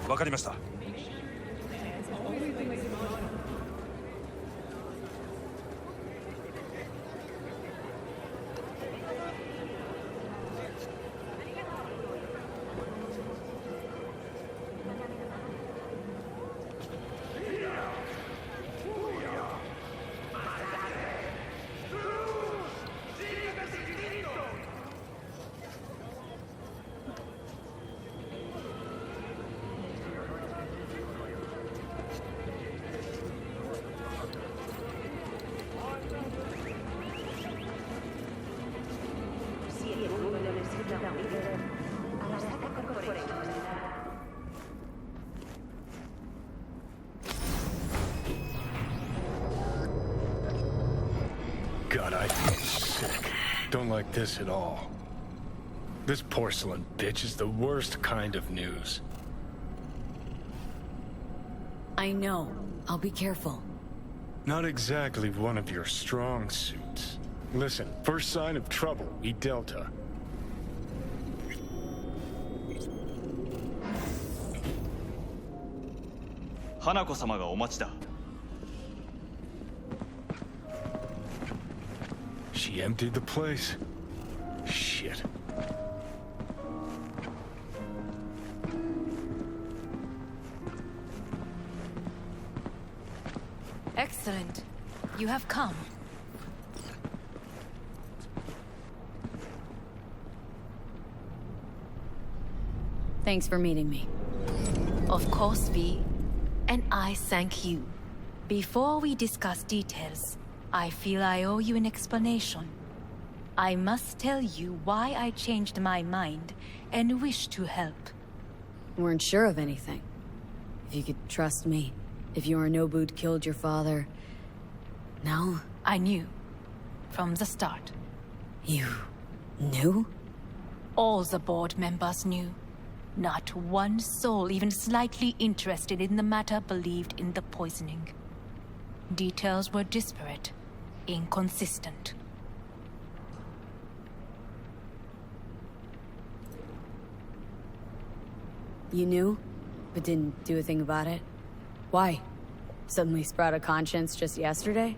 わかりました。God, I feel sick. Don't like this at all. This porcelain bitch is the worst kind of news. I know. I'll be careful. Not exactly one of your strong suits. Listen, first sign of trouble, we Delta. Hanako-samaがお待ちだ。 She emptied the place. Shit. Excellent. You have come. Thanks for meeting me. Of course, V. And I thank you. Before we discuss details, I feel I owe you an explanation. I must tell you why I changed my mind and wish to help. Weren't sure of anything. If you could trust me. If Yorinobu'd killed your father... No? I knew. From the start. You... knew? All the board members knew. Not one soul even slightly interested in the matter believed in the poisoning. Details were disparate, inconsistent. You knew, but didn't do a thing about it? Why? Suddenly sprout a conscience just yesterday?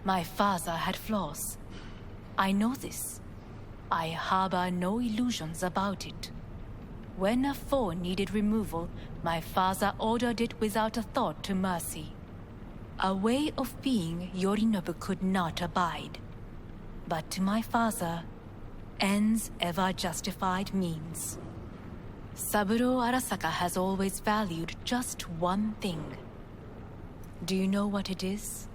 My father had flaws. I know this. I harbor no illusions about it. When a foe needed removal, my father ordered it without a thought to mercy. A way of being Yorinobu could not abide. But to my father, ends ever justified means. Saburo Arasaka has always valued just one thing. Do you know what it is?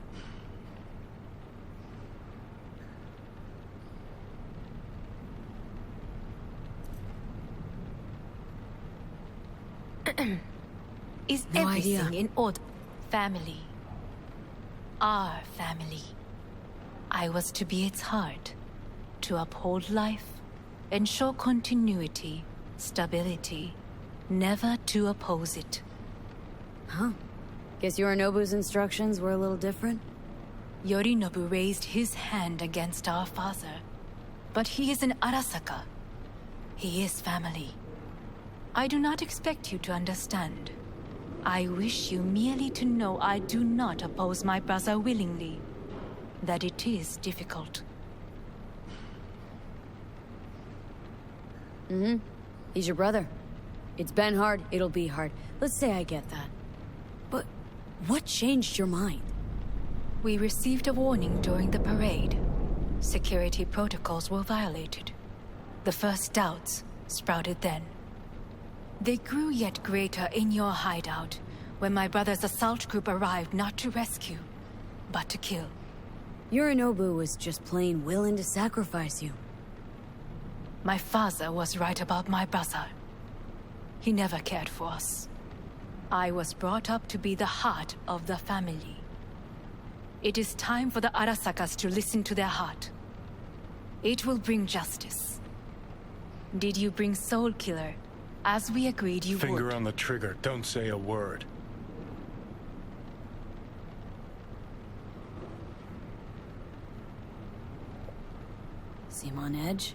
Is No everything idea. in order? Family. Our family. I was to be its heart, to uphold life, ensure continuity, stability, never to oppose it. Huh. Guess Yorinobu's instructions were a little different? Yorinobu raised his hand against our father, but he is an Arasaka. He is family. I do not expect you to understand. I wish you merely to know I do not oppose my brother willingly, that it is difficult. He's your brother. It's been hard, it'll be hard. Let's say I get that. But what changed your mind? We received a warning during the parade. Security protocols were violated. The first doubts sprouted then. They grew yet greater in your hideout, when my brother's assault group arrived not to rescue, but to kill. Yorinobu was just plain willing to sacrifice you. My father was right about my brother. He never cared for us. I was brought up to be the heart of the family. It is time for the Arasakas to listen to their heart. It will bring justice. Did you bring Soul Killer, as we agreed you would? Finger on the trigger, don't say a word. Seem on edge?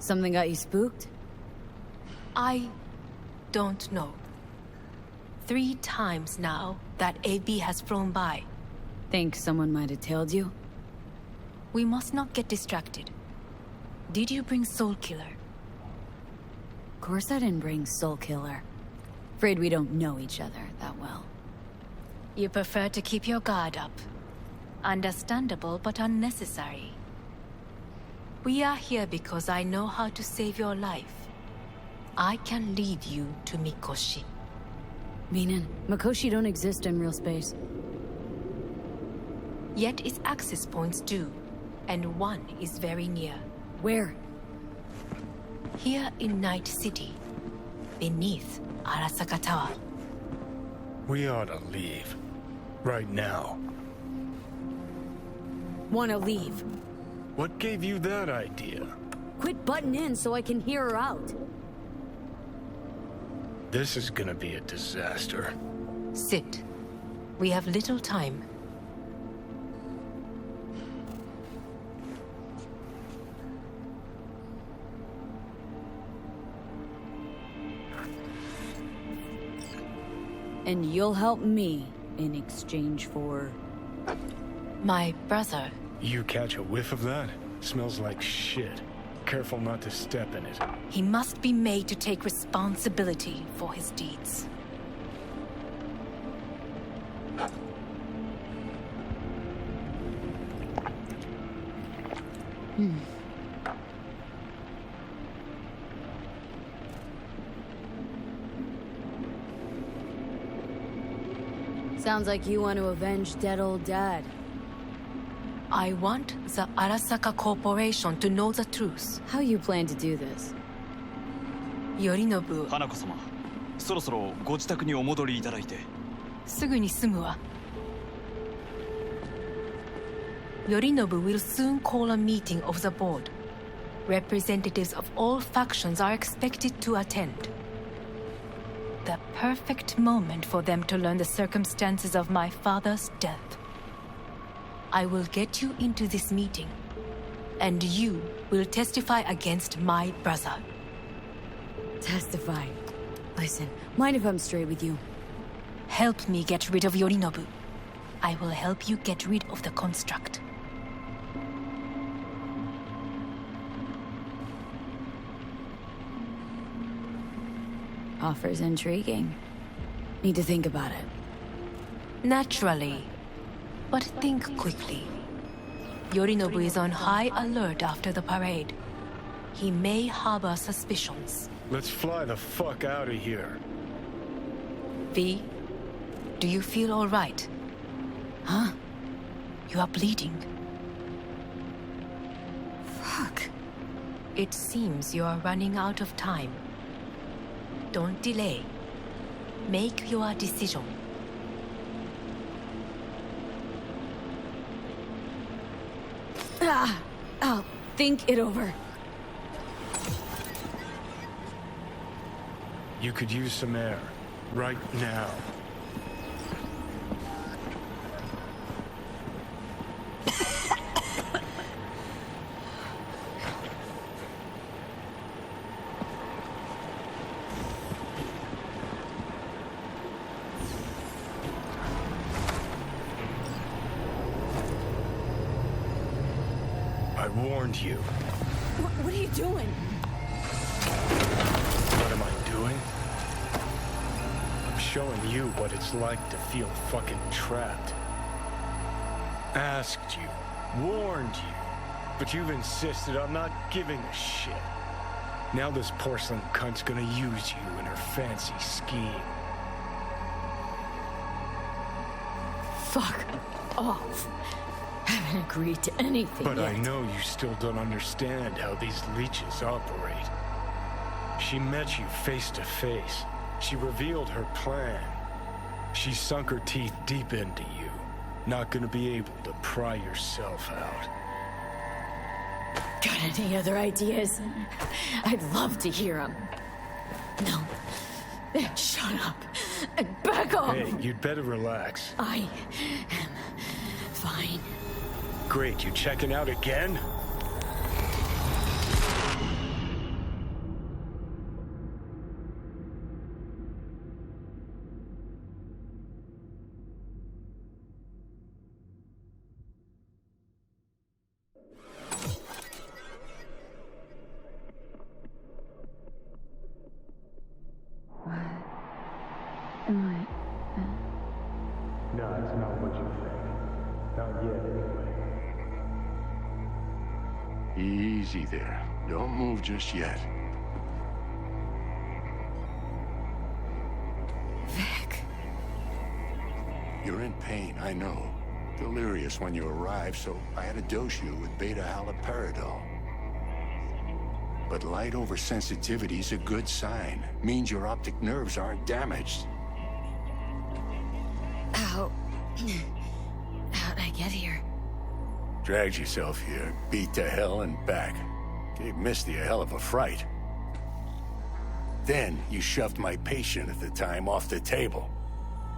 Something got you spooked? I don't know. 3 times now that AB has flown by. Think someone might have tailed you? We must not get distracted. Did you bring Soul Killer? Of course I didn't bring Soul Killer. Afraid we don't know each other that well. You prefer to keep your guard up. Understandable but unnecessary. We are here because I know how to save your life. I can lead you to Mikoshi. Meaning, Mikoshi don't exist in real space. Yet its access points do, and one is very near. Where? Here in Night City, beneath Arasaka Tower. We ought to leave. Right now. Wanna leave? What gave you that idea? Quit butting in so I can hear her out. This is gonna be a disaster. Sit. We have little time. And you'll help me in exchange for... My brother. You catch a whiff of that? Smells like shit. Careful not to step in it. He must be made to take responsibility for his deeds. Sounds like you want to avenge dead old dad. I want the Arasaka Corporation to know the truth. How you plan to do this? Yorinobu, 花子様、そろそろご自宅にお戻りいただいて。すぐに済むわ。Yorinobu will soon call a meeting of the board. Representatives of all factions are expected to attend. The perfect moment for them to learn the circumstances of my father's death. I will get you into this meeting, and you will testify against my brother. Testify. Listen, mind if I'm straight with you? Help me get rid of Yorinobu. I will help you get rid of the construct. Offer's intriguing. Need to think about it. Naturally. But think quickly. Yorinobu is on high alert after the parade. He may harbor suspicions. Let's fly the fuck out of here. V, do you feel all right? Huh? You are bleeding. Fuck. It seems you are running out of time. Don't delay. Make your decision. I'll think it over. You could use some air. Right now. I warned you. What are you doing? What am I doing? I'm showing you what it's like to feel fucking trapped. Asked you, warned you, but you've insisted on not giving a shit. Now this porcelain cunt's gonna use you in her fancy scheme. Fuck off. Haven't agreed to anything But yet. I know you still don't understand how these leeches operate. She met you face to face. She revealed her plan. She sunk her teeth deep into you. Not gonna be able to pry yourself out. Got any other ideas? I'd love to hear them. No. Then shut up and back off. Hey, you'd better relax. I am fine. Great, you checking out again? No, it's not what you think. Not yet, anyway. Easy there. Don't move just yet. Vic. You're in pain, I know. Delirious when you arrived, so I had to dose you with beta-haloperidol. But light oversensitivity is a good sign. Means your optic nerves aren't damaged. How... How'd I get here? Dragged yourself here, beat to hell and back. Gave Misty a hell of a fright. Then you shoved my patient at the time off the table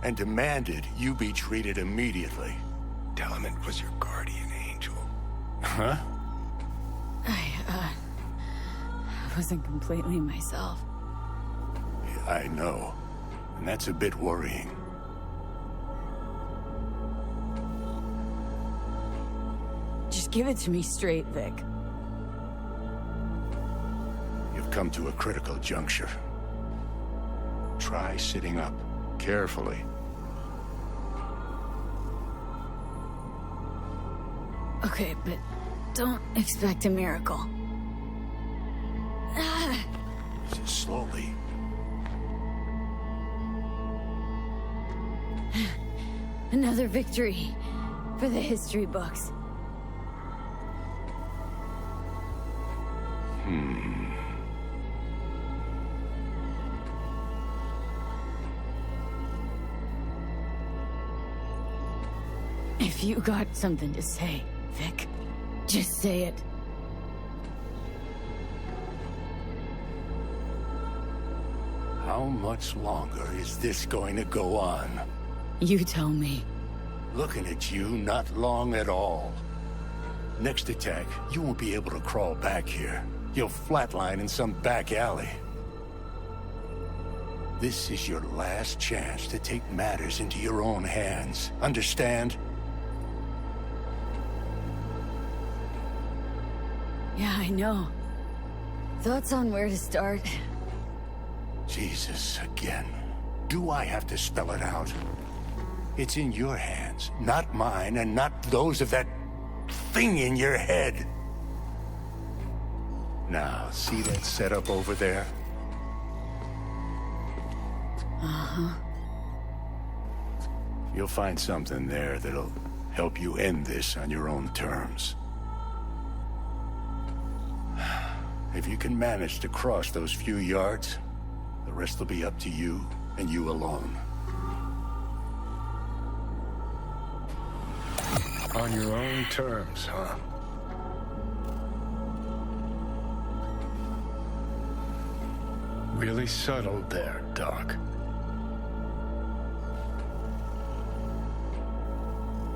and demanded you be treated immediately. Tell him it was your guardian angel. Huh? I wasn't completely myself. Yeah, I know. And that's a bit worrying. Just give it to me straight, Vic. You've come to a critical juncture. Try sitting up, carefully. Okay, but don't expect a miracle. Just slowly. Another victory for the history books. If you got something to say, Vic, just say it. How much longer is this going to go on? You tell me. Looking at you, not long at all. Next attack, you won't be able to crawl back here. You'll flatline in some back alley. This is your last chance to take matters into your own hands. Understand? Yeah, I know. Thoughts on where to start? Jesus, again. Do I have to spell it out? It's in your hands, not mine, and not those of that thing in your head. Now, see that setup over there? Uh-huh. You'll find something there that'll help you end this on your own terms. If you can manage to cross those few yards, the rest will be up to you and you alone. On your own terms, huh? Really subtle there, Doc.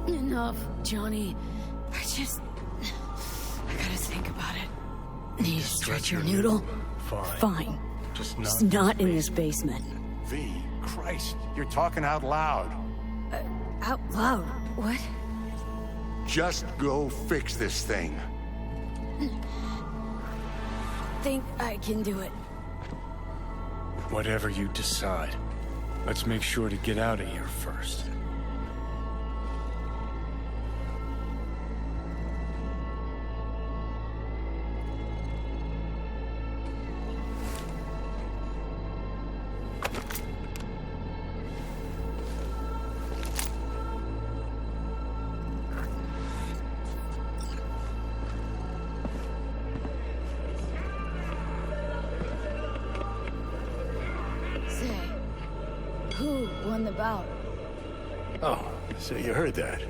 Enough, Johnny. I gotta think about it. Need to stretch your noodle? Fine. Just not in this basement. V, Christ, you're talking out loud. Out loud? What? Just go fix this thing. Think I can do it. Whatever you decide. Let's make sure to get out of here first. Who won the bout? Oh, so you heard that.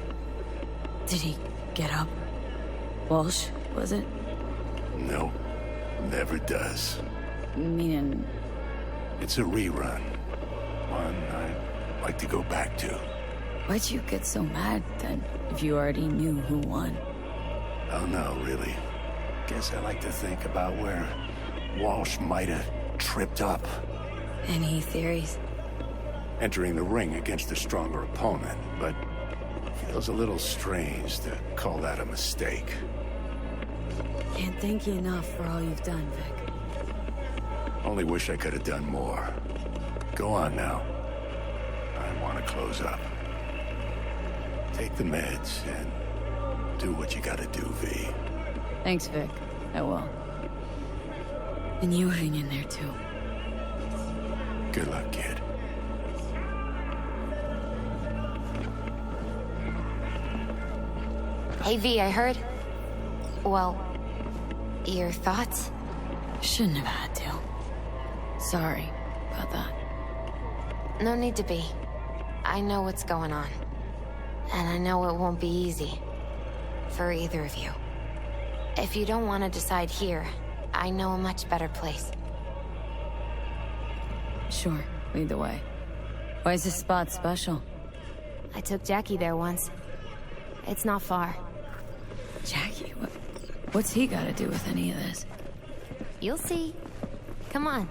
Did he get up? Walsh, was it? Nope, never does. Meaning... It's a rerun. One I'd like to go back to. Why'd you get so mad, then, if you already knew who won? Oh no, really. Guess I like to think about where Walsh might have tripped up. Any theories? Entering the ring against a stronger opponent, but feels a little strange to call that a mistake. Can't thank you enough for all you've done, Vic. Only wish I could have done more. Go on now. I want to close up. Take the meds and do what you gotta do, V. Thanks, Vic. I will. And you hang in there, too. Good luck, kid. Hey, V, I heard... Well, your thoughts? Shouldn't have had to. Sorry about that. No need to be. I know what's going on. And I know it won't be easy. For either of you. If you don't want to decide here, I know a much better place. Sure, lead the way. Why is this spot special? I took Jackie there once. It's not far. Jackie? What's he got to do with any of this? You'll see. Come on.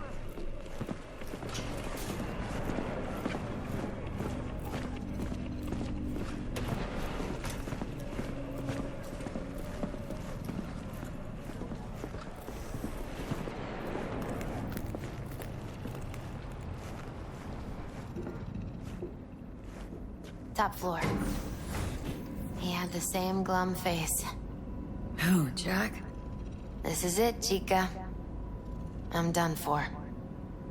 Top floor. He had the same glum face. Who, Jack? This is it, Chica. I'm done for.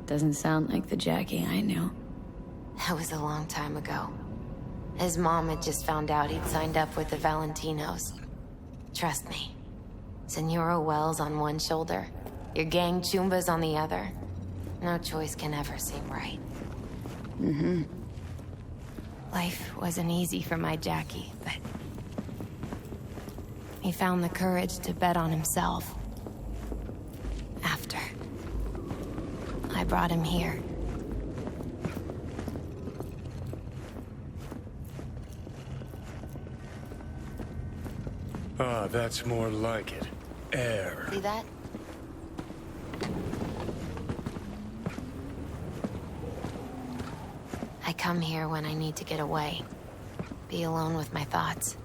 Doesn't sound like the Jackie I knew. That was a long time ago. His mom had just found out he'd signed up with the Valentinos. Trust me. Senora Wells on one shoulder, your gang Chumbas on the other. No choice can ever seem right. Mm-hmm. Life wasn't easy for my Jackie, but... he found the courage to bet on himself. After. I brought him here. Ah, that's more like it. Air. See that? I come here when I need to get away. Be alone with my thoughts.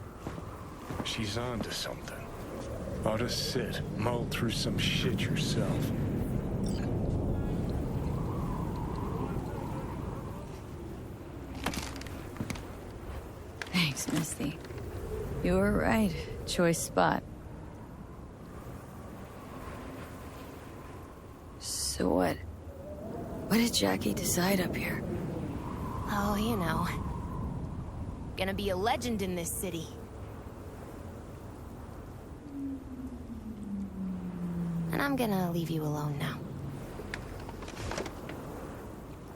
She's onto something. Ought to sit, mull through some shit yourself. Thanks, Misty. You were right. Choice spot. So what? What did Jackie decide up here? Oh, you know. Gonna be a legend in this city. And I'm gonna leave you alone now.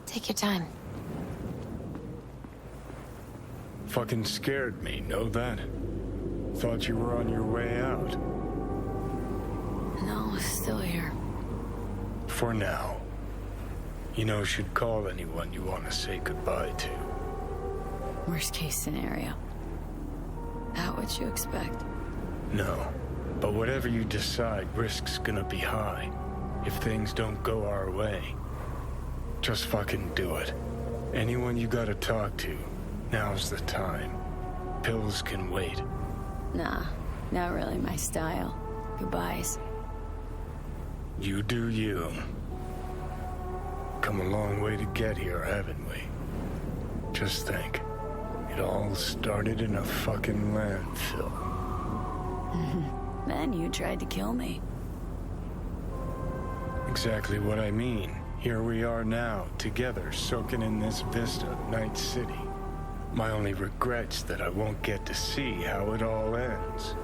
Take your time. Fucking scared me, know that? Thought you were on your way out. No, still here. For now. You know, should call anyone you want to say goodbye to. Worst case scenario. Not what you expect. No. But whatever you decide, risk's gonna be high. If things don't go our way. Just fucking do it. Anyone you gotta talk to, now's the time. Pills can wait. Nah, not really my style. Goodbyes. You do you. Come a long way to get here, haven't we? Just think. It all started in a fucking landfill. Then you tried to kill me. Exactly what I mean. Here we are now, together, soaking in this vista of Night City. My only regret's that I won't get to see how it all ends.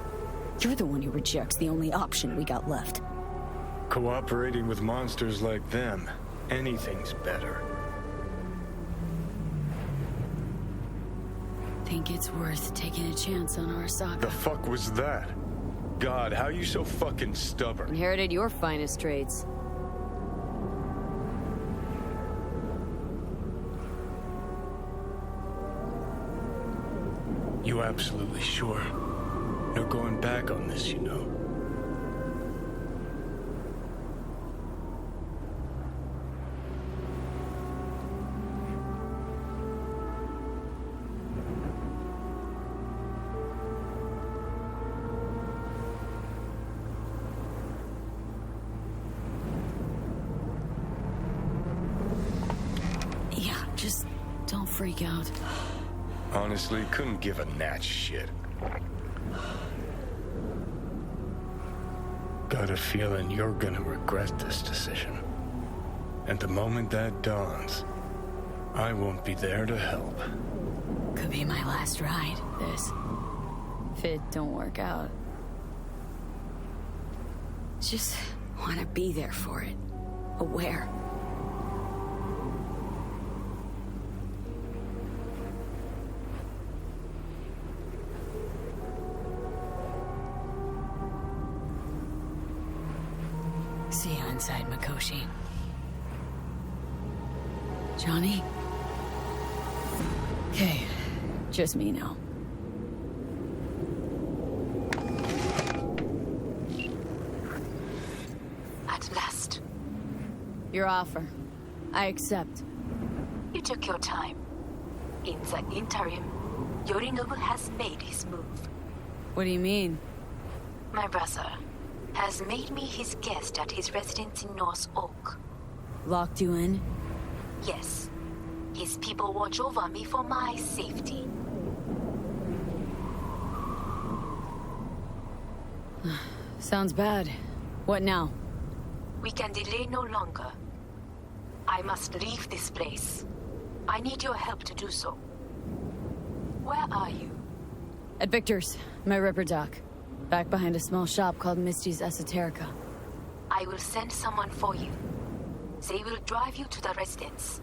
You're the one who rejects the only option we got left. Cooperating with monsters like them, anything's better. Think it's worth taking a chance on Arasaka. The fuck was that? God, how you so fucking stubborn? Inherited your finest traits. You absolutely sure? No going back on this, you know. Yeah, just don't freak out. Honestly, couldn't give a gnat's shit. Got a feeling you're gonna regret this decision. And the moment that dawns, I won't be there to help. Could be my last ride, this. If it don't work out. Just want to be there for it. Aware. See you inside, Mikoshi. Johnny? Okay, just me now. At last. Your offer. I accept. You took your time. In the interim, Yorinobu has made his move. What do you mean? My brother has made me his guest at his residence in North Oak. Locked you in? Yes. His people watch over me for my safety. Sounds bad. What now? We can delay no longer. I must leave this place. I need your help to do so. Where are you? At Victor's, my ripper dock. Back behind a small shop called Misty's Esoterica. I will send someone for you. They will drive you to the residence.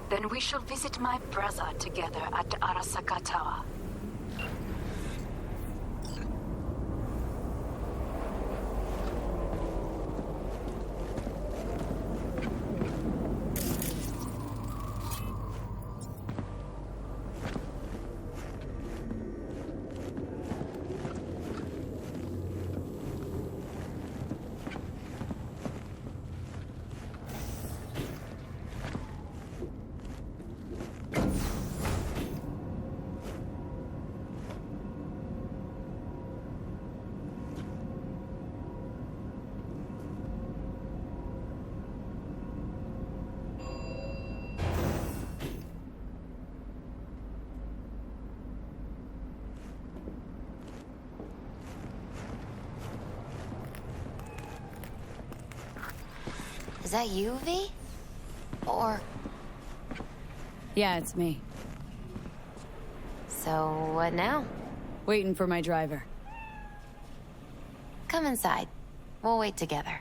Then we shall visit my brother together at Arasaka Tower. Is that you, V? Or... Yeah, it's me. So, what now? Waiting for my driver. Come inside. We'll wait together.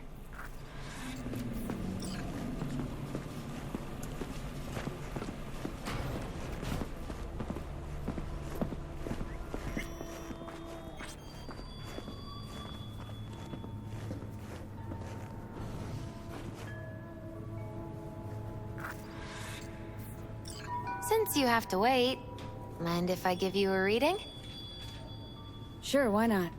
Since you have to wait, mind if I give you a reading? Sure, why not?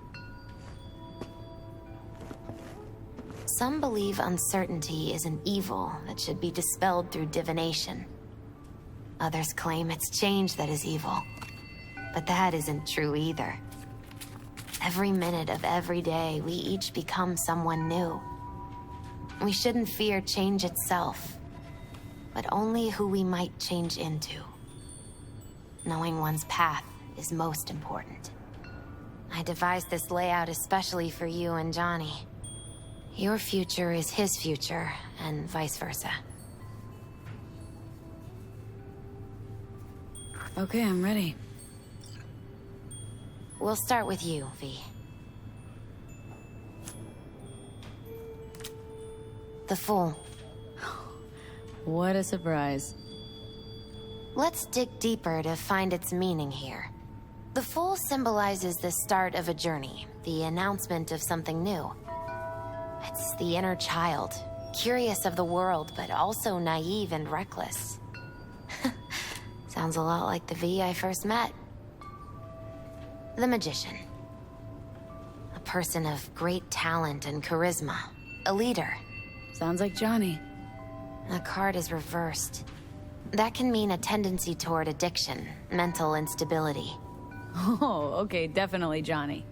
Some believe uncertainty is an evil that should be dispelled through divination. Others claim it's change that is evil. But that isn't true either. Every minute of every day, we each become someone new. We shouldn't fear change itself, but only who we might change into. Knowing one's path is most important. I devised this layout especially for you and Johnny. Your future is his future, and vice versa. Okay, I'm ready. We'll start with you, V. The Fool. What a surprise. Let's dig deeper to find its meaning here. The Fool symbolizes the start of a journey, the announcement of something new. It's the inner child, curious of the world, but also naive and reckless. Sounds a lot like the V I first met. The Magician. A person of great talent and charisma. A leader. Sounds like Johnny. The card is reversed. That can mean a tendency toward addiction, mental instability. Oh, okay, definitely Johnny.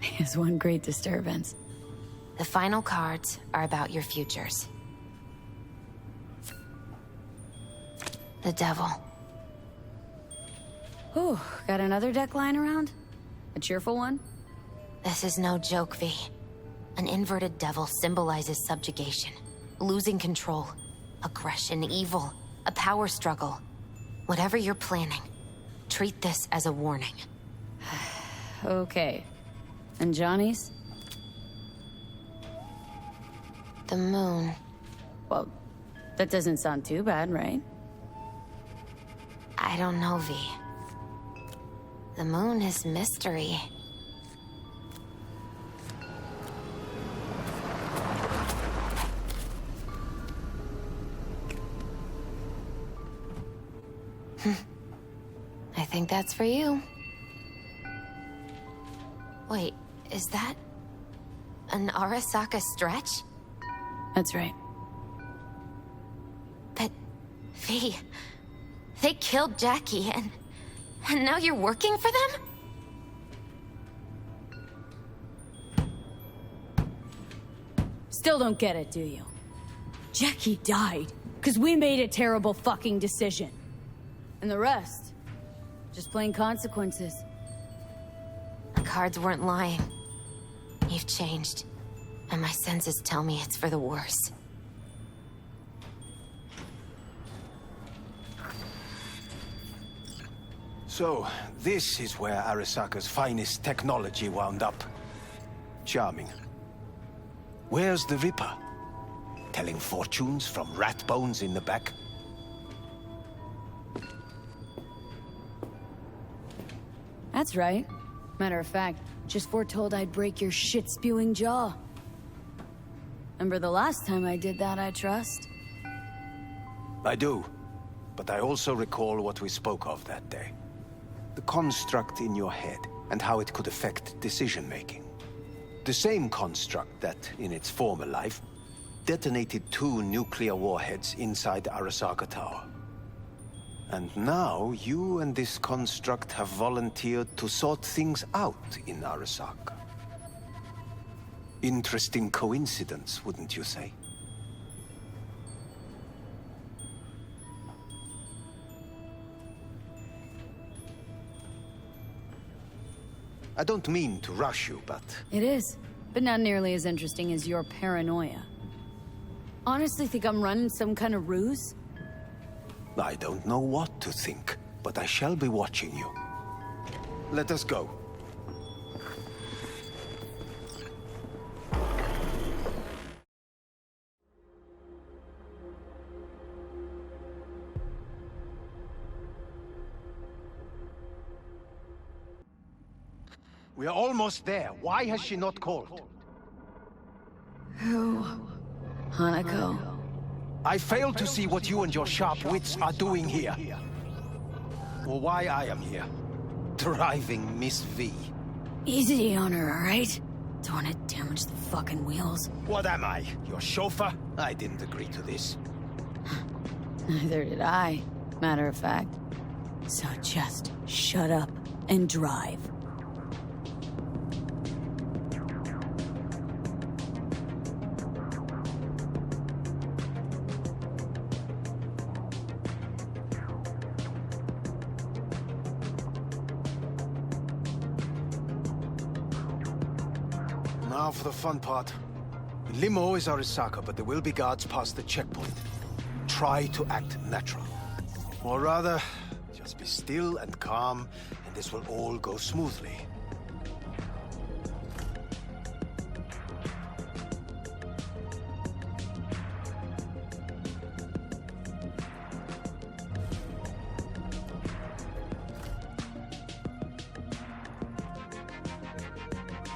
He has one great disturbance. The final cards are about your futures. The Devil. Whew, got another deck lying around? A cheerful one? This is no joke, V. An inverted devil symbolizes subjugation, losing control, aggression, evil, a power struggle. Whatever you're planning, treat this as a warning. Okay. And Johnny's? The moon. Well, that doesn't sound too bad, right? I don't know, V. The moon is mystery. I think that's for you. Wait, is that an Arasaka stretch? That's right. But, V, they killed Jackie and now you're working for them? Still don't get it, do you? Jackie died because we made a terrible fucking decision. And the rest, just plain consequences. The cards weren't lying. You've changed, and my senses tell me it's for the worse. So, this is where Arasaka's finest technology wound up. Charming. Where's the Ripper? Telling fortunes from rat bones in the back? That's right. Matter of fact, just foretold I'd break your shit-spewing jaw. Remember the last time I did that, I trust? I do. But I also recall what we spoke of that day. The construct in your head, and how it could affect decision-making. The same construct that, in its former life, detonated 2 nuclear warheads inside Arasaka Tower. And now, you and this construct have volunteered to sort things out in Arasaka. Interesting coincidence, wouldn't you say? I don't mean to rush you, but... It is, but not nearly as interesting as your paranoia. Honestly think I'm running some kind of ruse? I don't know what to think, but I shall be watching you. Let us go. We are almost there. Why has she not called? Who? Hanako. I fail to see what you and your sharp wits are doing here. Or why I am here. Driving Miss V. Easy on her, alright? Don't want to damage the fucking wheels. What am I? Your chauffeur? I didn't agree to this. Neither did I, matter of fact. So just shut up and drive. Now for the fun part. The limo is Arasaka, but there will be guards past the checkpoint. Try to act natural. Or rather, just be still and calm, and this will all go smoothly.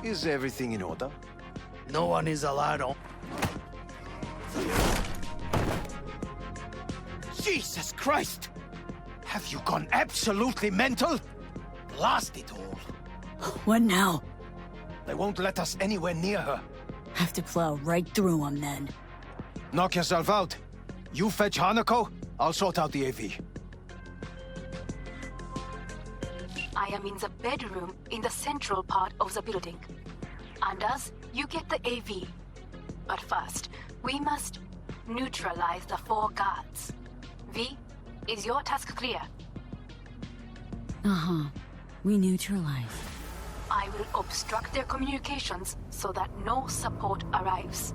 Is everything in order? No one is allowed on. Jesus Christ! Have you gone absolutely mental? Blast it all. What now? They won't let us anywhere near her. Have to plow right through them then. Knock yourself out. You fetch Hanako, I'll sort out the AV. I am in the bedroom in the central part of the building. Anders, you get the AV. But first, we must neutralize the 4 guards. V, is your task clear? Uh-huh. We neutralize. I will obstruct their communications so that no support arrives.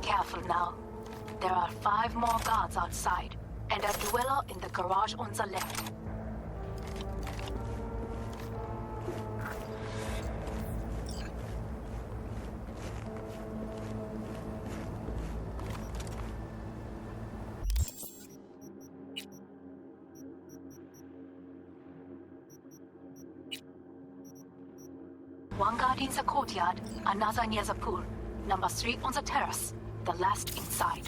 Careful now. There are 5 more guards outside, and a dweller in the garage on the left. One guard in the courtyard, another near the pool. Number 3 on the terrace, the last inside.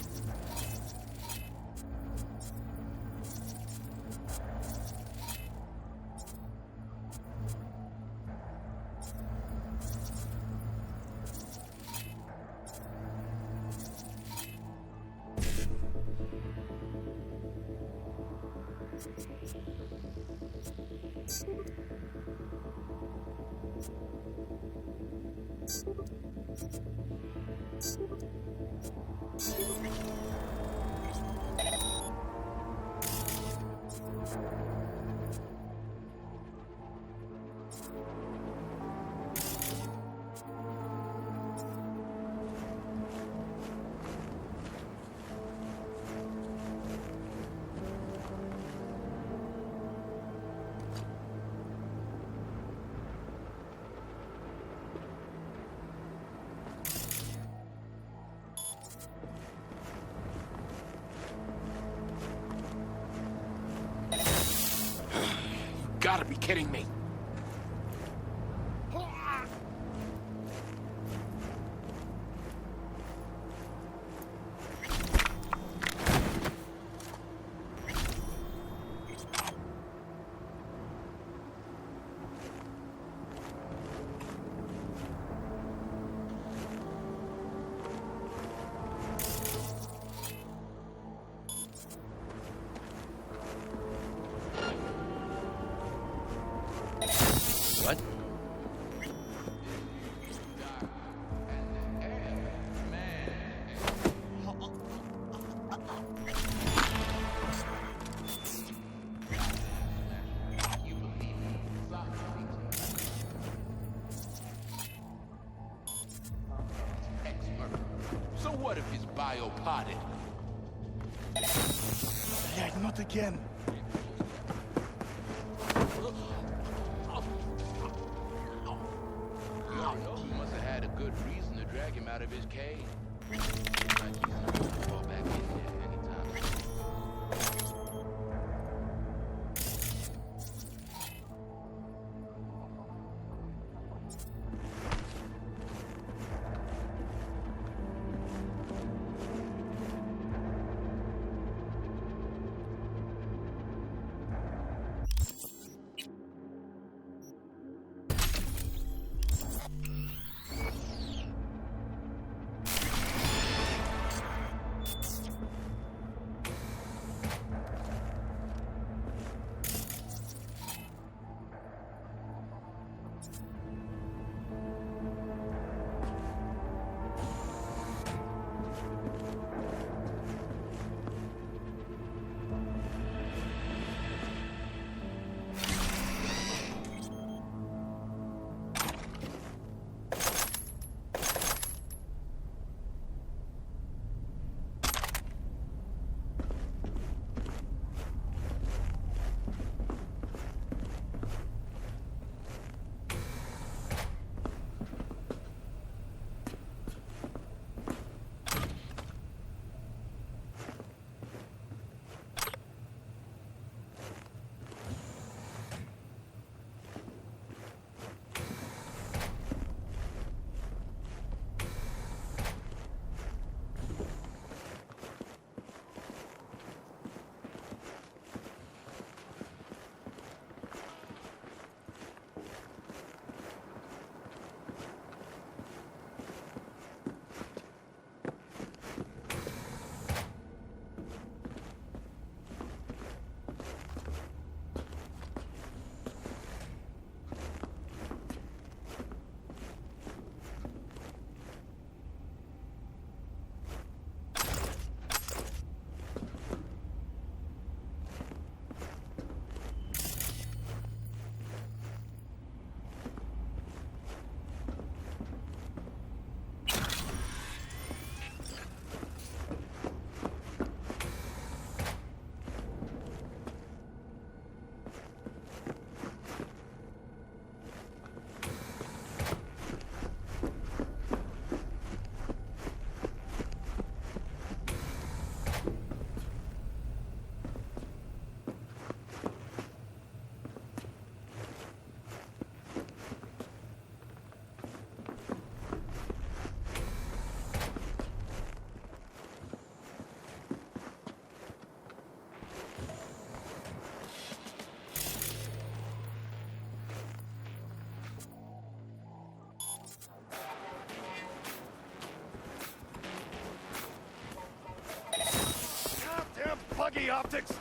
Gotta be kidding me. biopotted. Dad, not again. You already know he must have had a good reason to drag him out of his cage. Like he's not gonna fall back in there anytime soon. Buggy optics!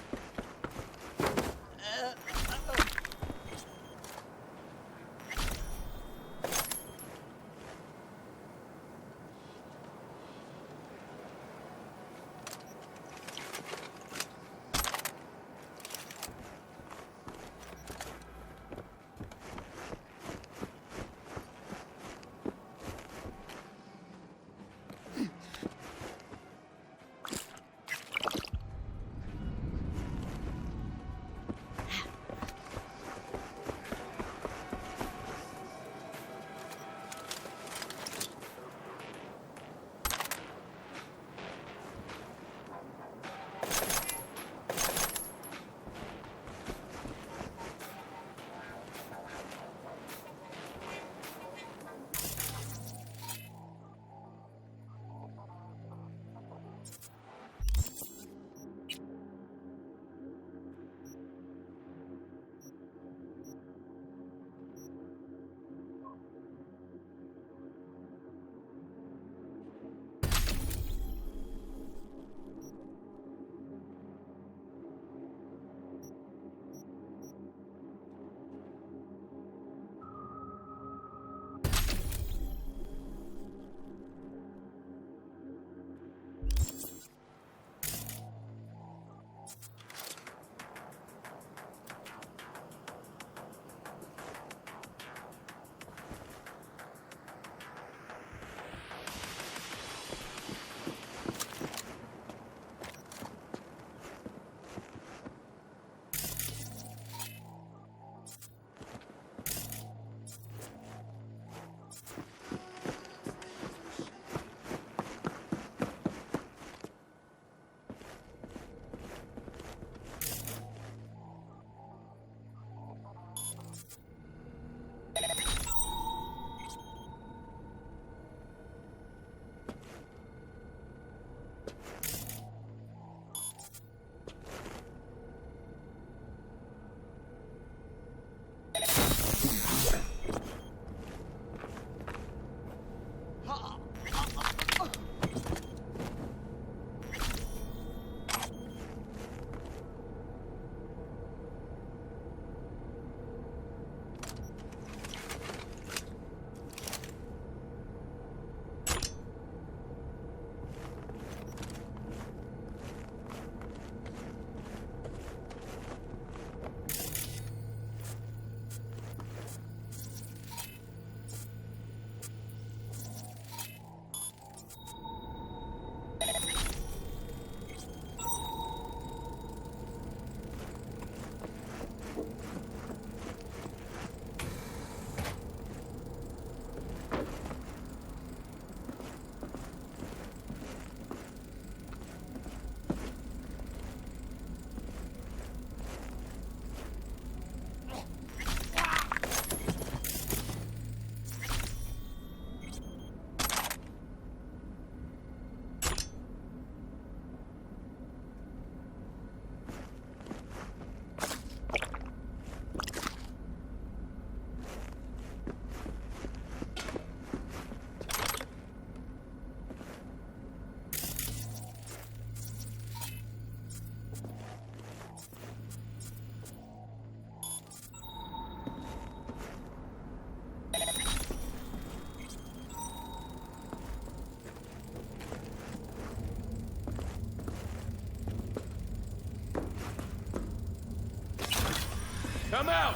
Come out!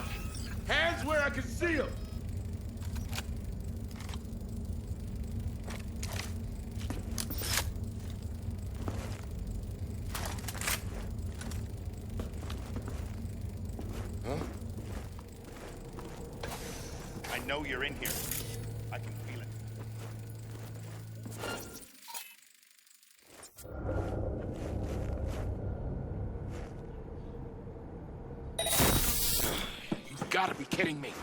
Hands where I can see them! Huh? I know you're in here. I can feel it. You've got to be kidding me.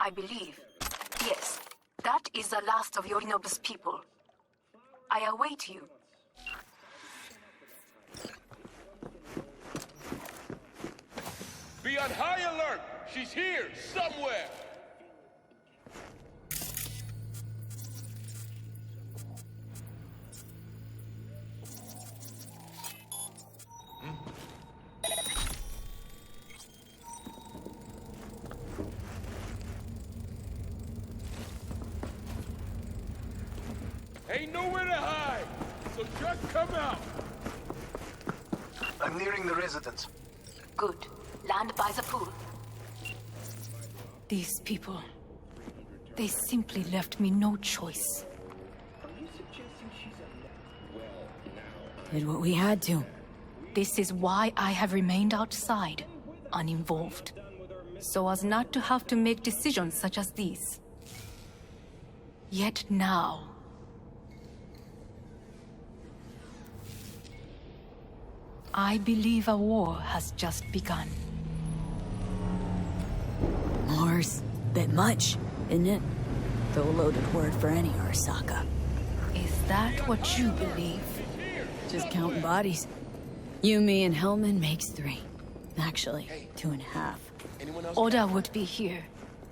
I believe, yes, that is the last of Yorinobu's people. I await you. Be on high alert! She's here, somewhere! Ain't nowhere to hide, so just come out! I'm nearing the residence. Good. Land by the pool. These people, they simply left me no choice. Did what we had to. This is why I have remained outside, uninvolved. So as not to have to make decisions such as these. Yet now, I believe a war has just begun. War's bit much, isn't it? Though a loaded word for any Arasaka. Is that what you believe? Just counting bodies. You, me, and Hellman makes 3. Actually, 2.5. Oda would be here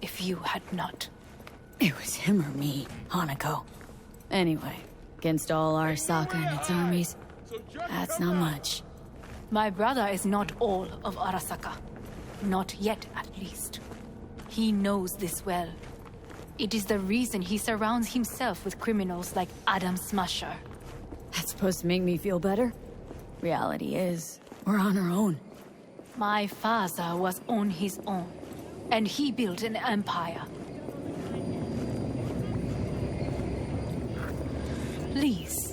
if you had not. It was him or me, Hanako. Anyway, against all Arasaka and its armies, that's not much. My brother is not all of Arasaka. Not yet, at least. He knows this well. It is the reason he surrounds himself with criminals like Adam Smasher. That's supposed to make me feel better? Reality is, we're on our own. My father was on his own, and he built an empire. Please.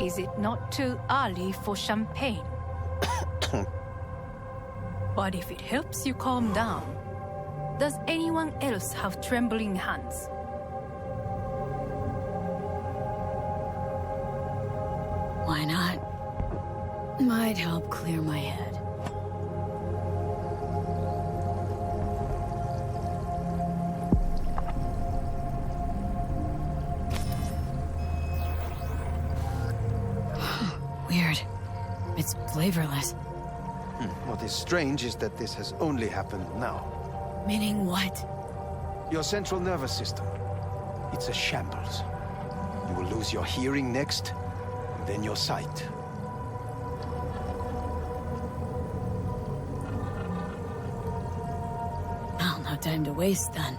Is it not too early for champagne? But if it helps you calm down, does anyone else have trembling hands? Why not? Might help clear my head. Weird. It's flavorless. What is strange is that this has only happened now. Meaning what? Your central nervous system. It's a shambles. You will lose your hearing next, and then your sight. Well, no time to waste then.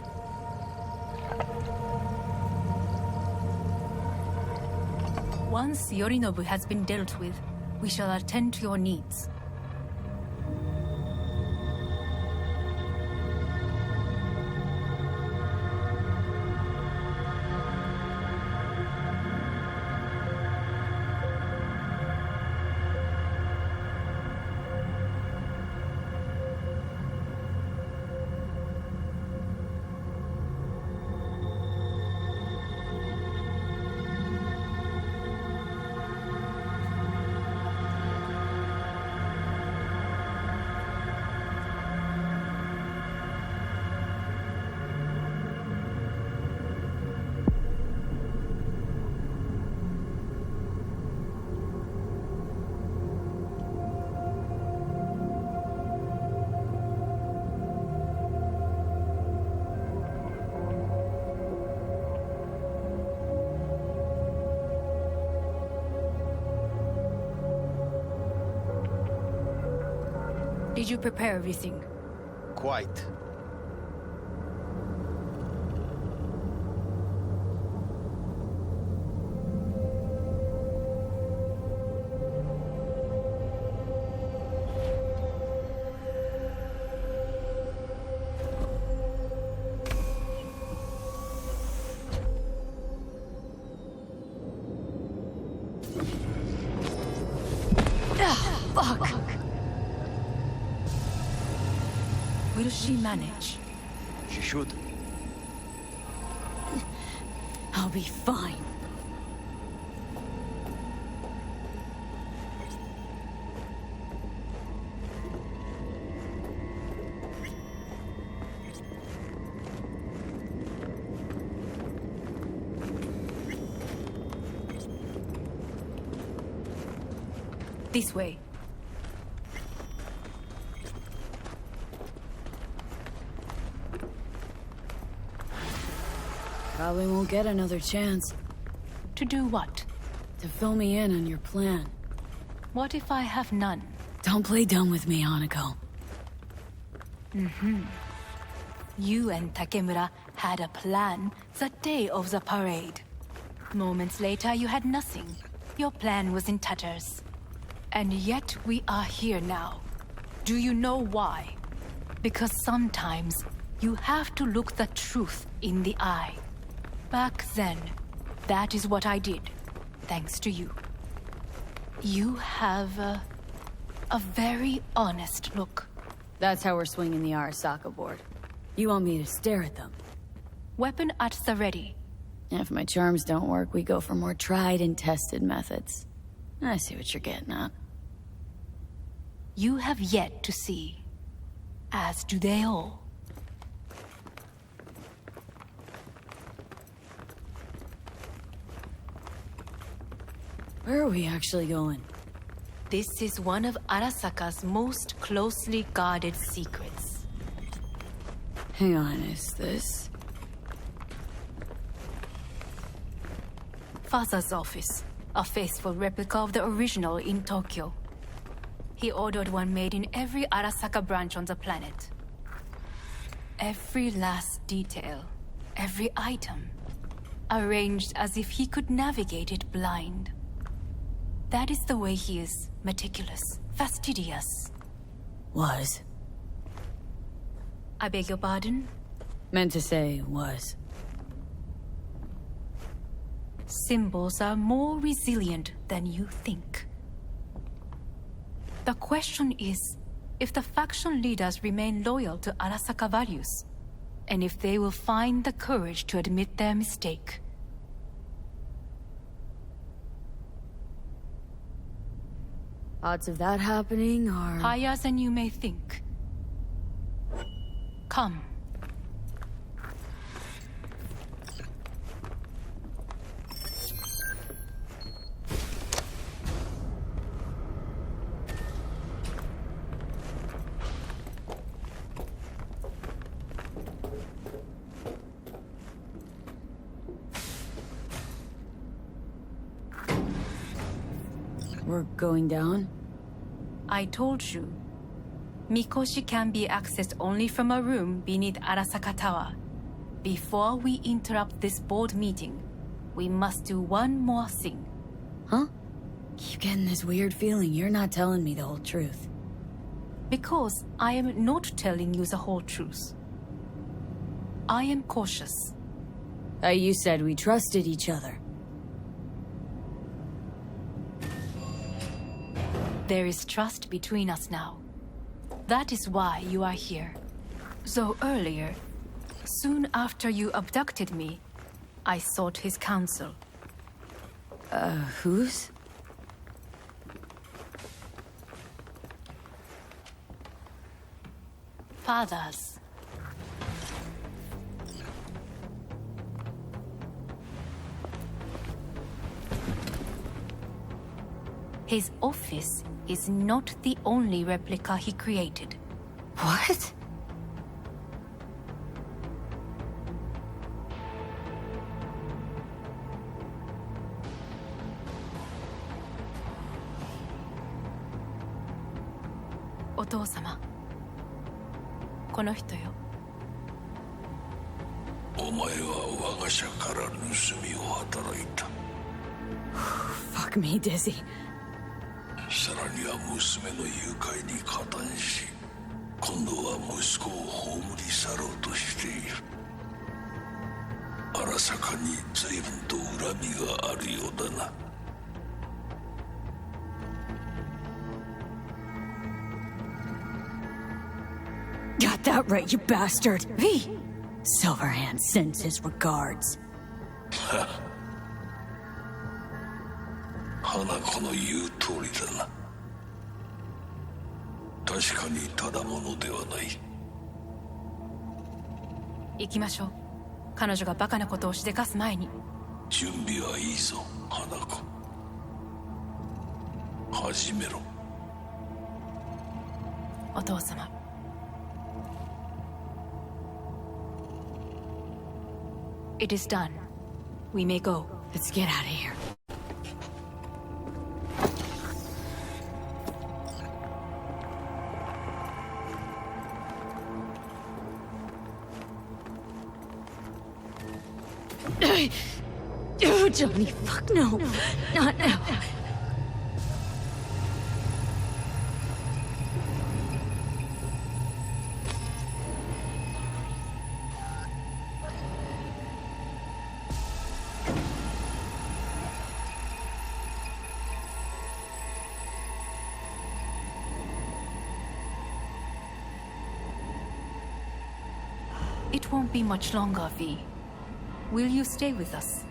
Once Yorinobu has been dealt with, we shall attend to your needs. Did you prepare everything? Quite. Fuck! Will she manage? She should. I'll be fine. This way. Probably won't get another chance To do what? to fill me in on your plan. What if I have none? Don't play dumb with me, Hanako. You and Takemura had a plan the day of the parade. Moments later, you had nothing. Your plan was in tatters. And yet we are here now. Do you know why? Because sometimes you have to look the truth in the eye. Back then, that is what I did, thanks to you. You have a very honest look. That's how we're swinging the Arasaka board. You want me to stare at them? Weapon at the ready. If my charms don't work, we go for more tried and tested methods. I see what you're getting at. You have yet to see, as do they all. Where are we actually going? This is one of Arasaka's most closely guarded secrets. Hang on, is this... Father's office, a faithful replica of the original in Tokyo. He ordered one made in every Arasaka branch on the planet. Every last detail, every item, arranged as if he could navigate it blind. That is the way he is, meticulous, fastidious. Was. I beg your pardon? Meant to say was. Symbols are more resilient than you think. The question is, if the faction leaders remain loyal to Arasaka values, and if they will find the courage to admit their mistake. Odds of that happening are... Higher than you may think. Come. We're going down? I told you. Mikoshi can be accessed only from a room beneath Arasaka Tower. Before we interrupt this board meeting, we must do one more thing. Huh? Keep getting this weird feeling you're not telling me the whole truth. Because I am not telling you the whole truth. I am cautious. You said we trusted each other. There is trust between us now. That is why you are here. So earlier, soon after you abducted me, I sought his counsel. Whose? Father's. His office is not the only replica he created. What? お父様、この人よ。お前は我が社から盗みを働いた。Fuck me, Dizzy. さらには娘の誘拐に加担し、今度は息子を葬り去ろうとしている。荒坂に随分と恨みがあるようだな。Got that right, you bastard! V! Silverhand sends his regards. 花子の言う通りだな。確かにただものではない。行きましょう。彼女がバカなことをしでかす前に。準備はいいぞ、花子。始めろ。お父様。It is done. We may go. Let's get out of here. Oh, Johnny, fuck no. Not now. It won't be much longer, V. Will you stay with us?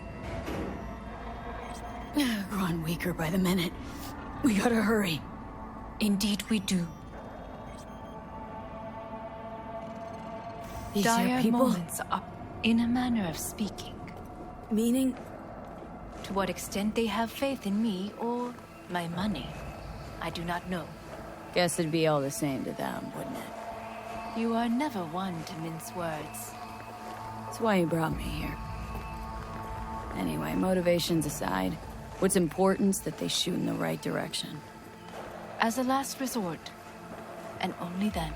Growing weaker by the minute. We gotta hurry. Indeed we do. These Dire here people? moments are, in a manner of speaking. Meaning? To what extent they have faith in me or my money, I do not know. Guess it'd be all the same to them, wouldn't it? You are never one to mince words. That's why you brought me here. Anyway, motivations aside, what's important's that they shoot in the right direction. As a last resort, and only then.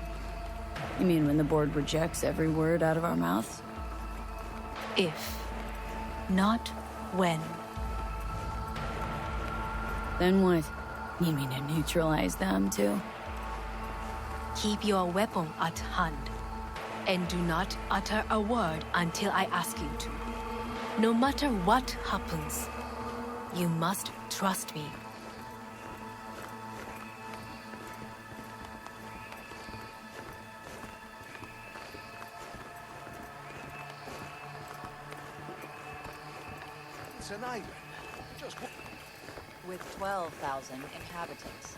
You mean when the board rejects every word out of our mouths? If, not when. Then what? You mean to neutralize them, too? Keep your weapon at hand, and do not utter a word until I ask you to. No matter what happens, you must trust me. It's an island. Just with 12,000 inhabitants.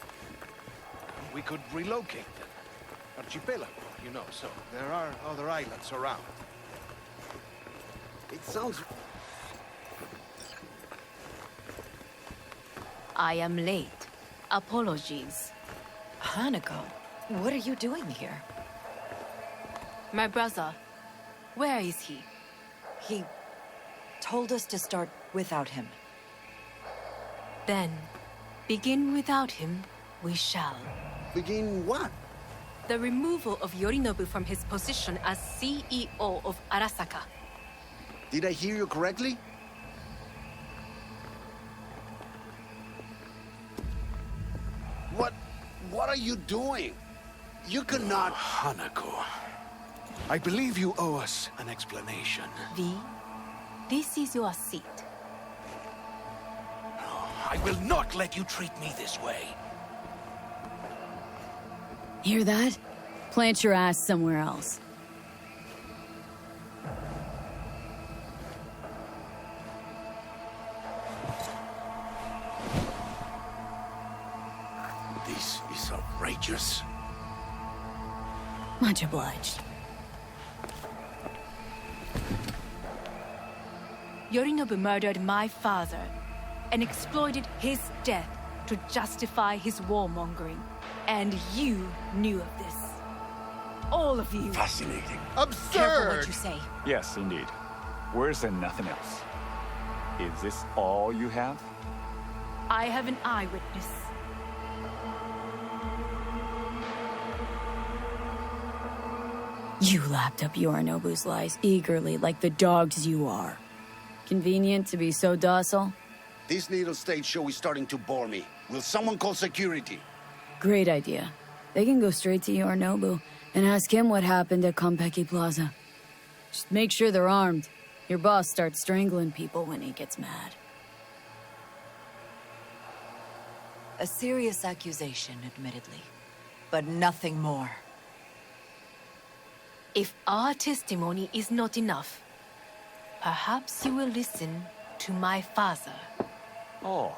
we could relocate them. Archipelago, you know, so there are other islands around. It sounds... I am late. Apologies. Hanako, what are you doing here? My brother, where is he? He told us to start without him. Then, begin without him, we shall. Begin what? The removal of Yorinobu from his position as CEO of Arasaka. Did I hear you correctly? What are you doing? You cannot... Hanako, I believe you owe us an explanation. V, this is your seat. I will not let you treat me this way. Hear that? Plant your ass somewhere else. This is outrageous. Much obliged. Yorinobu murdered my father and exploited his death to justify his warmongering. And you knew of this. All of you. Fascinating. Absurd! Careful what you say. Yes, indeed. Worse than nothing else. Is this all you have? I have an eyewitness. You lapped up Yorinobu's lies eagerly, like the dogs you are. Convenient to be so docile? This little stage show is starting to bore me. Will someone call security? Great idea. They can go straight to Yorinobu and ask him what happened at Konpeki Plaza. Just make sure they're armed. Your boss starts strangling people when he gets mad. A serious accusation, admittedly. But nothing more. If our testimony is not enough, perhaps you will listen to my father. Oh.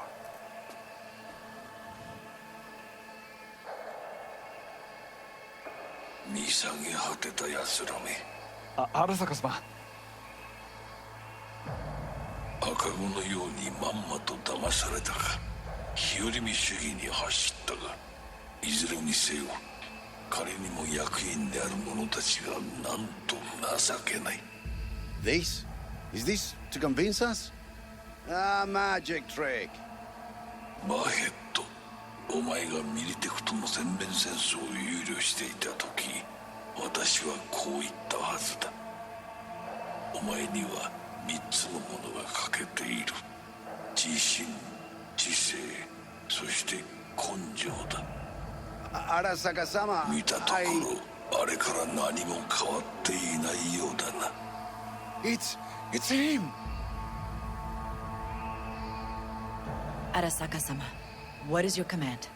Arasaka様。赤子のようにまんまと騙されたか。日和見主義に走ったが、いずれにせよ、彼にも役員である者たちがなんと情けない。This? Is this to convince us? Ah, magic trick. マーヘッド、お前がミリテクとの全面戦争を憂慮していた時、私はこう言ったはずだ。お前には3つのものが欠けている。自信、知性、そして根性だ。Arasaka-sama, 見たところ、あれから何も変わっていないようだな。It's him! Arasaka-sama, what is your command?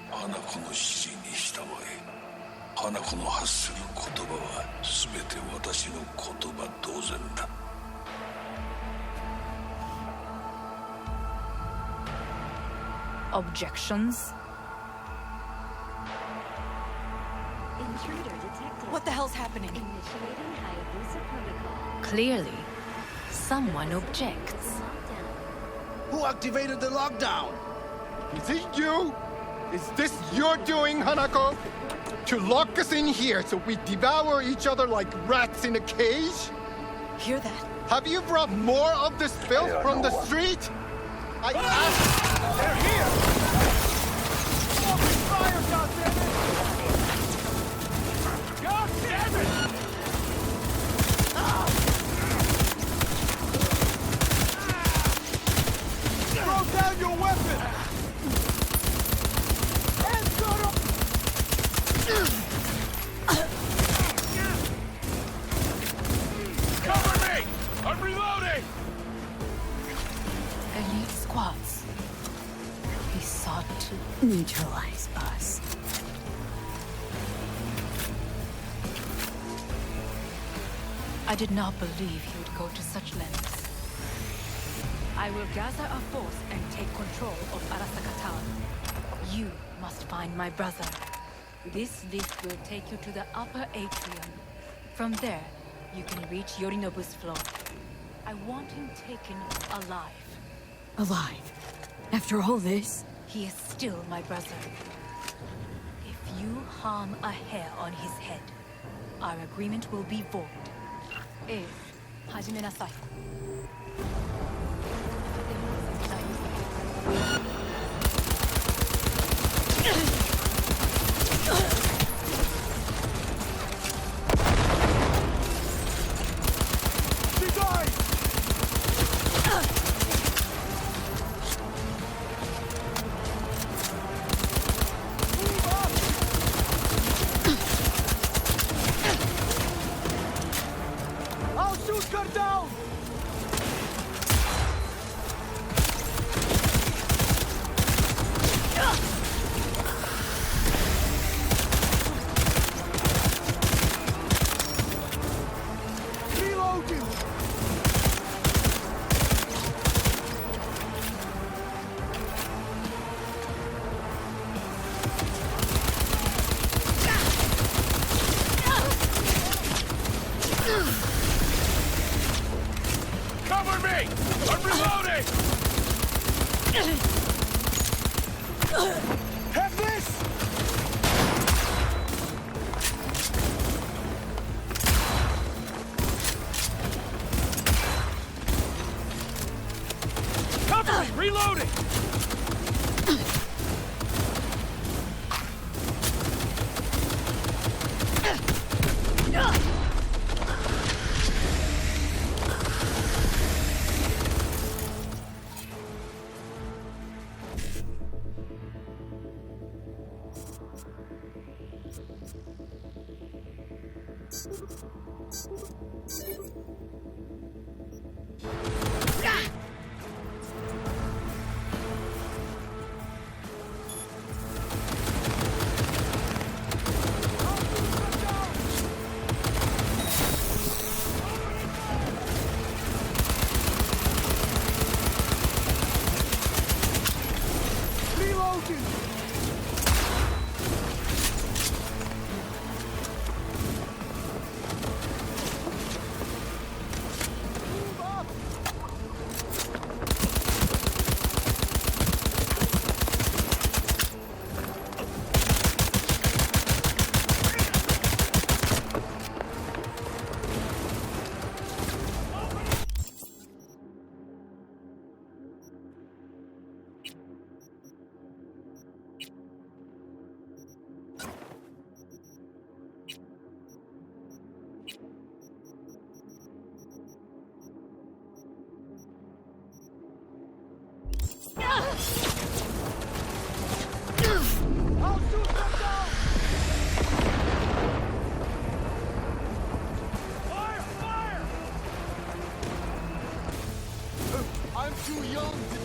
花子の指示に従え。花子の発する言葉は全て私の言葉同然だ。Objections? What the hell's happening? Clearly, someone objects. Who activated the lockdown? Is it you? Is this your doing, Hanako? To lock us in here so we devour each other like rats in a cage? Hear that? Have you brought more of this filth from the street? I asked... They're here! Open fire, goddammit! God damn it! Throw down your weapon! Cover me! I'm reloading! Elite squads. He sought to neutralize us. I did not believe he would go to such lengths. I will gather a force and take control of Arasaka Town. You must find my brother. This lift will take you to the upper atrium. From there, you can reach Yorinobu's floor. I want him taken alive. Alive? After all this? He is still my brother. If you harm a hair on his head, our agreement will be void. Hajime nasai.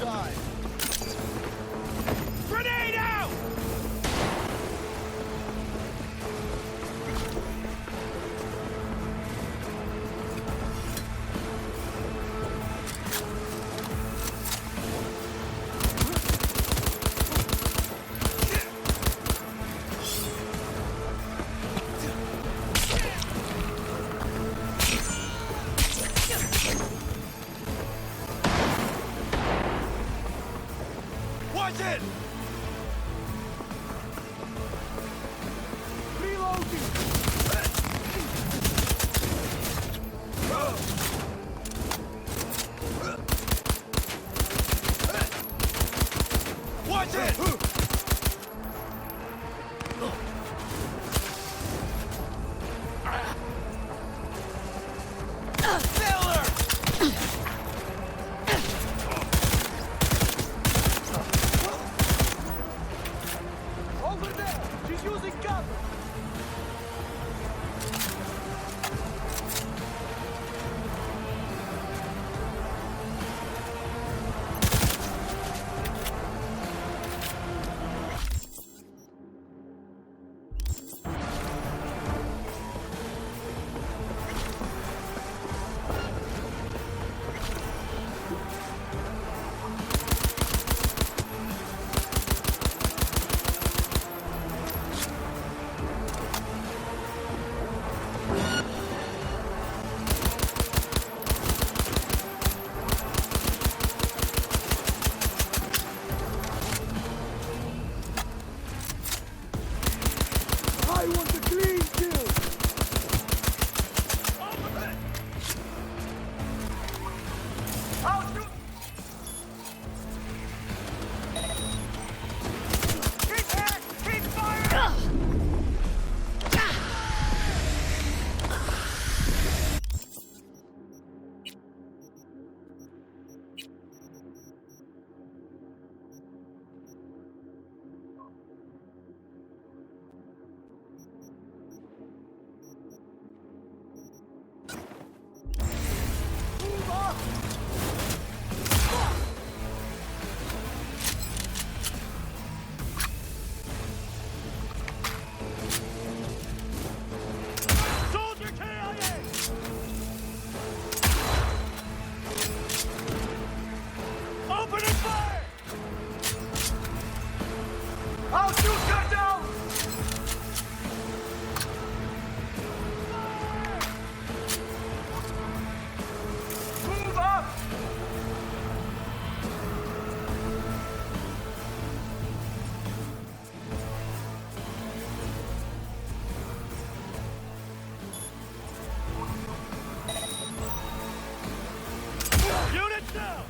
side. Grenade out! Watch it! Watch it! Over there! She's using cover! I want a clean kill! I'll shoot! Keep back! Keep fire! Move up! Soldier KIA! Opening fire! I'll shoot gun down! Move up! Units down!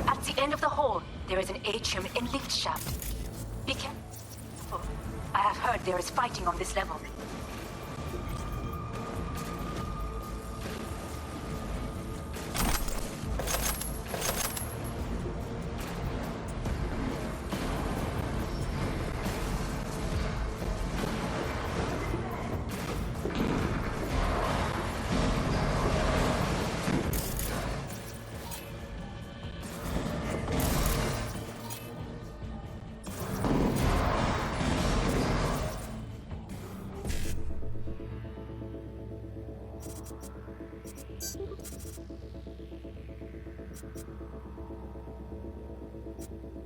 At the end of the hall, there is an atrium and lift shaft. Be careful. I have heard there is fighting on this level.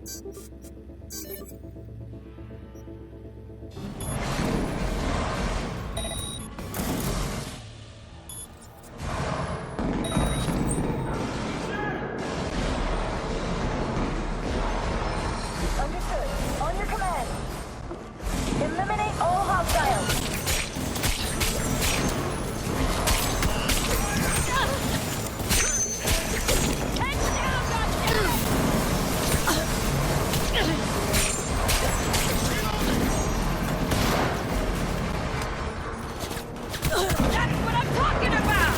Understood. On your command. Eliminate all hostiles. That's what I'm talking about!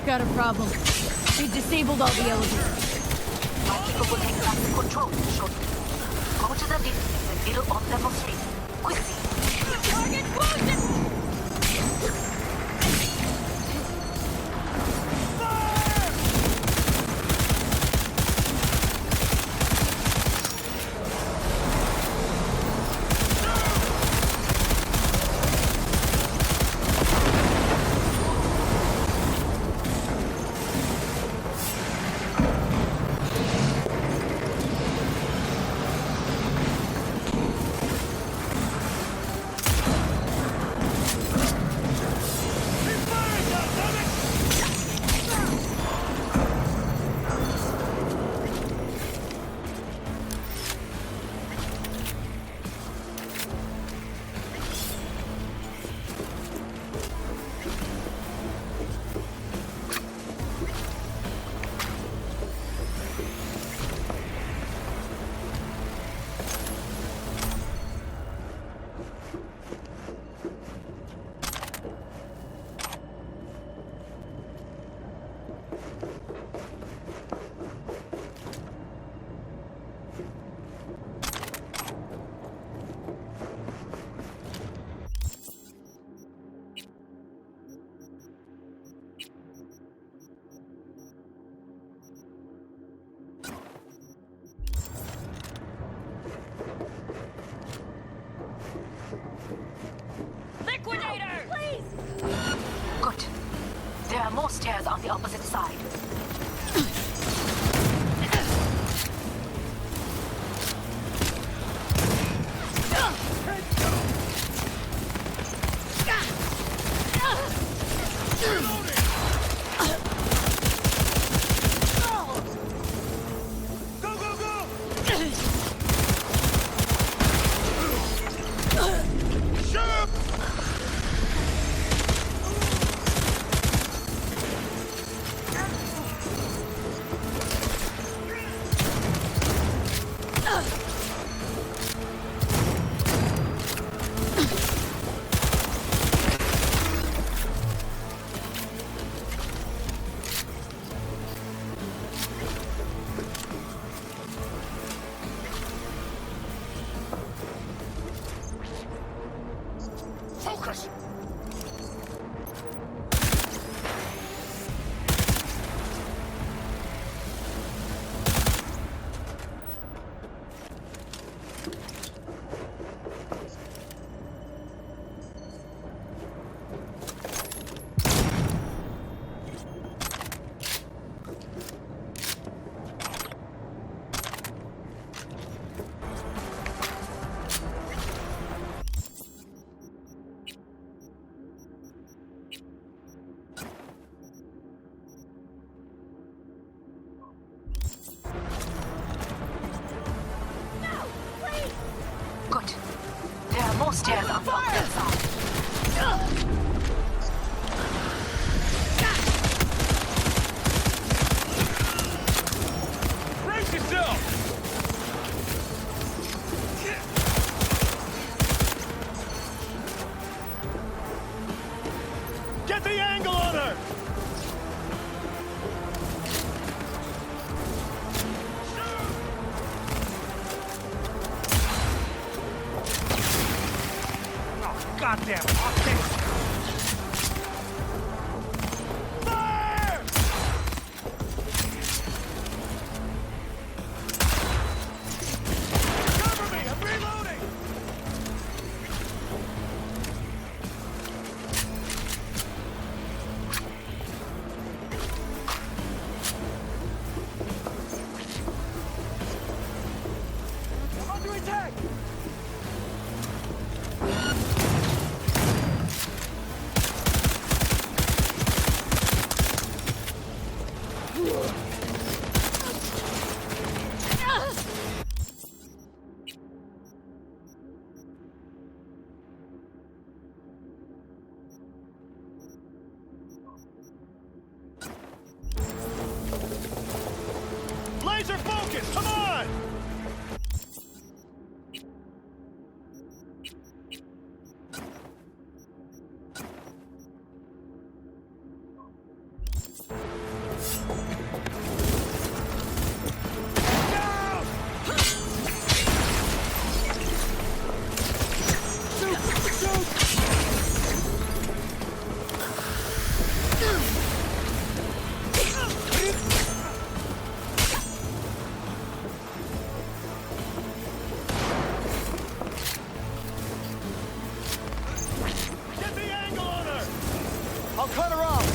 Got a problem. We disabled all the elevators. My people will take back the control shortly. Go to the lift in the middle of the street. Quickly. Target wounded! Liquidator! Please! Good. There are more stairs on the opposite side. Focus! Good. There are more stairs on the opposite side. Brace yourself! Get the angle on her! Oh, goddamn! Fire! Laser focus! Come on! I'll cut her off!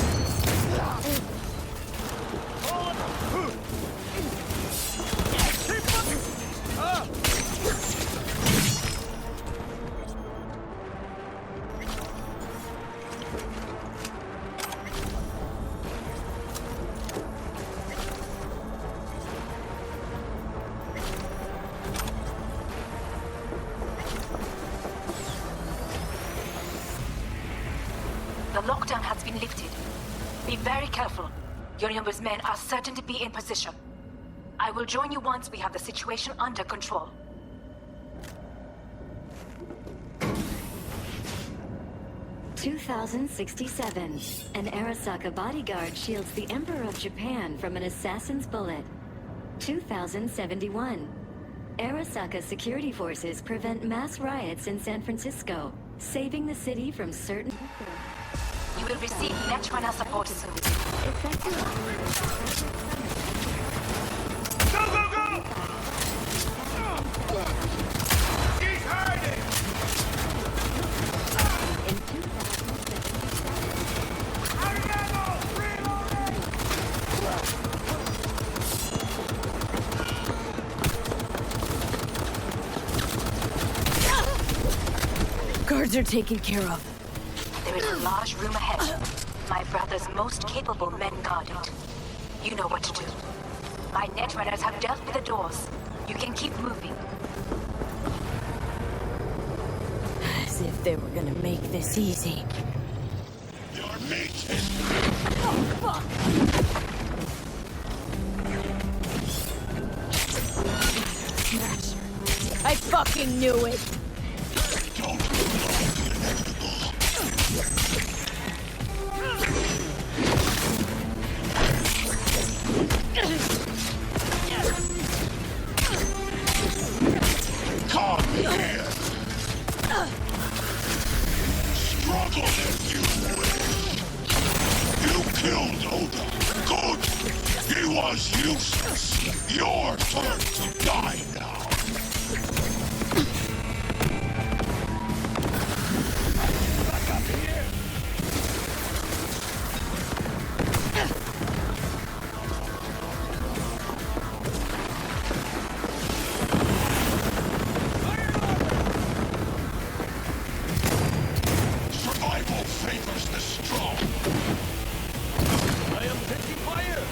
The lockdown has been lifted. Be very careful. Yorinobu's men are certain to be in position. I will join you once we have the situation under control. "2067. An Arasaka bodyguard shields the Emperor of Japan from an assassin's bullet. 2071. Arasaka security forces prevent mass riots in San Francisco, saving the city from certain... You will receive Netrunner support soon. Go, go, go! He's hiding! Guards are taken care of. There is a large room ahead. My brother's most capable men guard it. You know what to do. My netrunners have dealt with the doors. You can keep moving. As if they were gonna make this easy. Your mate is... Oh, fuck! I fucking knew it! Come here! Struggle if you wish. You killed Oda. Good! He was useless. Your turn to die now. Back up here! Survival favors the strong. I am taking fire!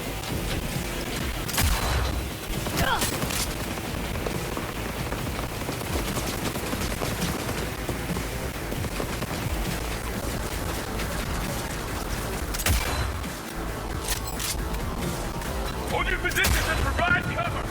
Hold your positions and provide cover!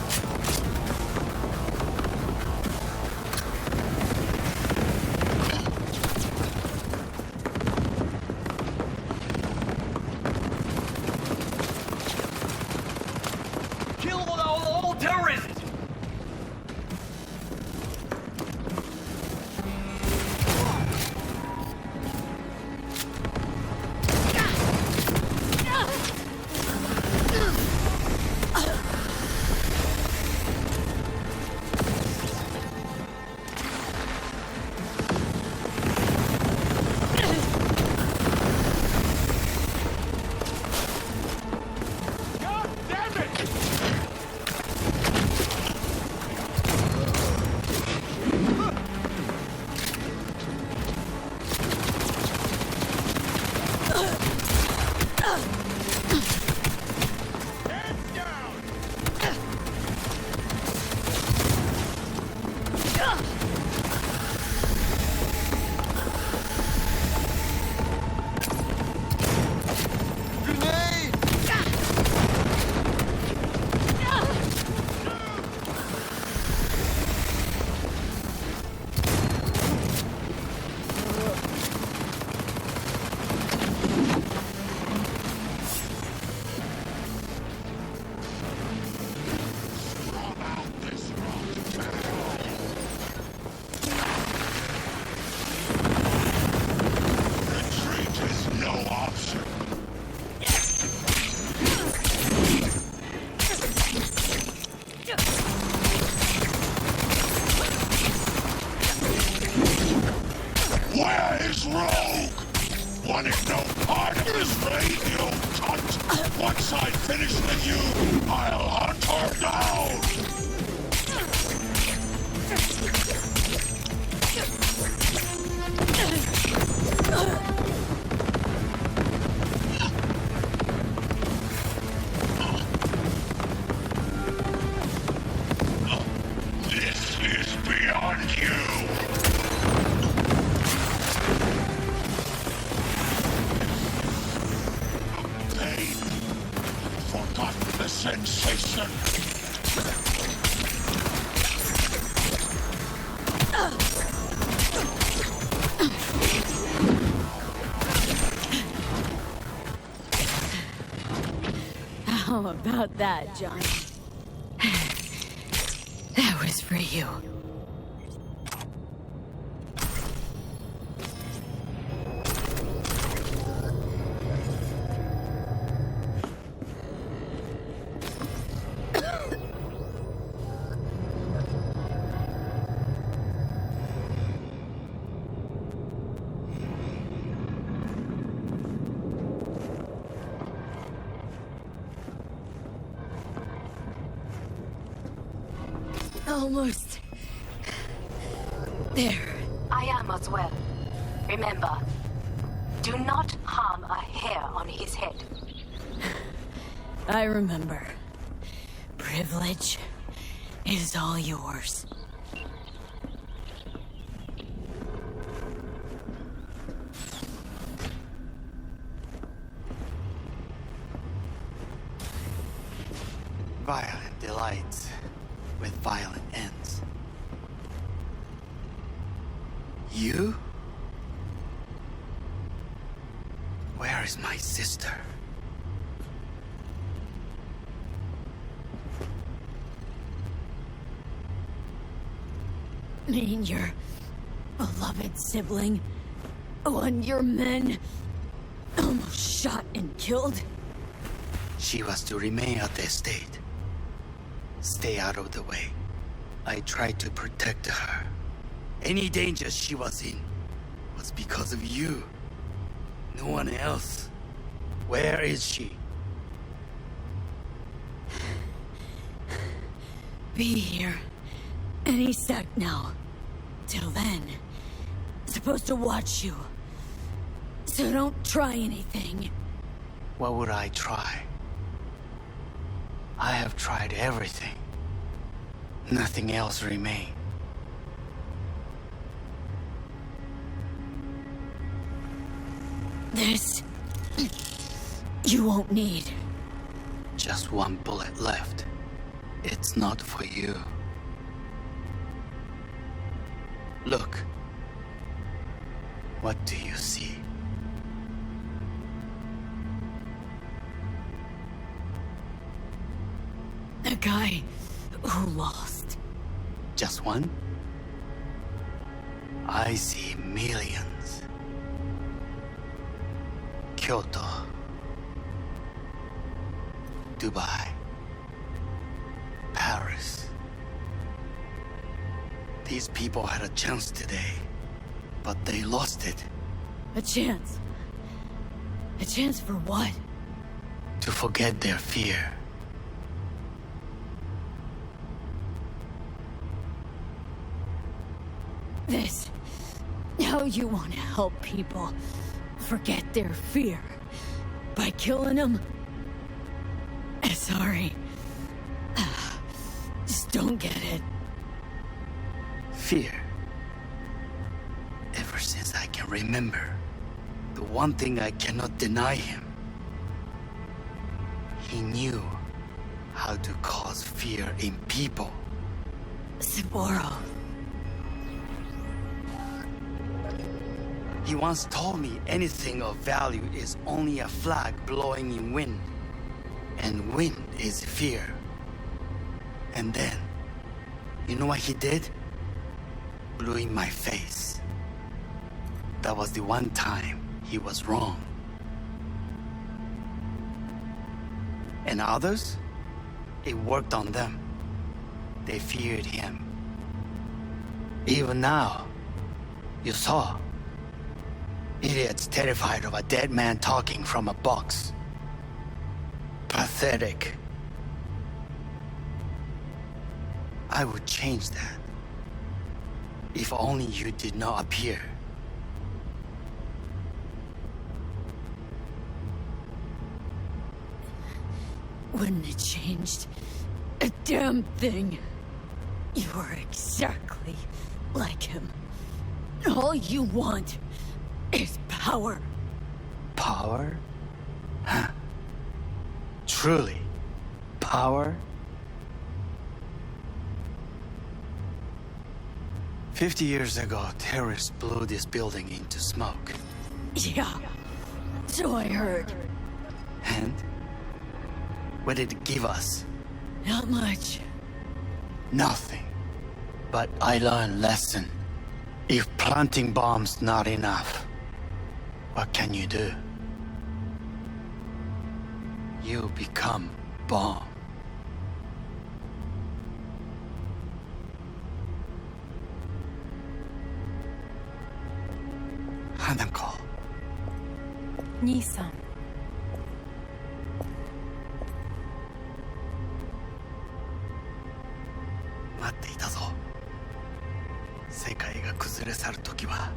Kill all terrorists! God damn it! Grenade! finish with you, I'll hunt her down! This is beyond you! Pain. Forgot the sensation. How about that, Johnny? That was for you. Almost. There. I am as well. Remember, do not harm a hair on his head. I remember. Privilege is all yours. Violent delights with violent ends. You? Where is my sister? Mean your beloved sibling? One your men almost shot and killed? She was to remain at the estate. Stay out of the way. I tried to protect her. Any danger she was in was because of you. No one else. Where is she? Be here any sec now. Till then, supposed to watch you. So don't try anything. What would I try? I have tried everything. Nothing else remains. This... you won't need. Just one bullet left. It's not for you. Look. What do you see? A guy who lost. Just one? I see millions. Kyoto. Dubai. Paris. These people had a chance today, but they lost it. A chance? A chance for what? To forget their fear. This... how you want to help people forget their fear? By killing them? Sorry. Just don't get it. Fear. Ever since I can remember, the one thing I cannot deny him. He knew how to cause fear in people. Sapporo. He once told me anything of value is only a flag blowing in wind. And wind is fear. And then, you know what he did? Blew in my face. That was the one time he was wrong. And others? It worked on them. They feared him. Even now, you saw. Idiots terrified of a dead man talking from a box. Pathetic. I would change that. If only you did not appear. Wouldn't have changed a damn thing. You are exactly like him. All you want is power. Power? Huh. Truly, power? 50 years ago, terrorists blew this building into smoke. Yeah, so I heard. And? What did it give us? Not much. Nothing. But I learned lesson. If planting bombs not enough, what can you do? You become bomb. Hanako. 兄さん。待っていたぞ。世界が崩れ去る時は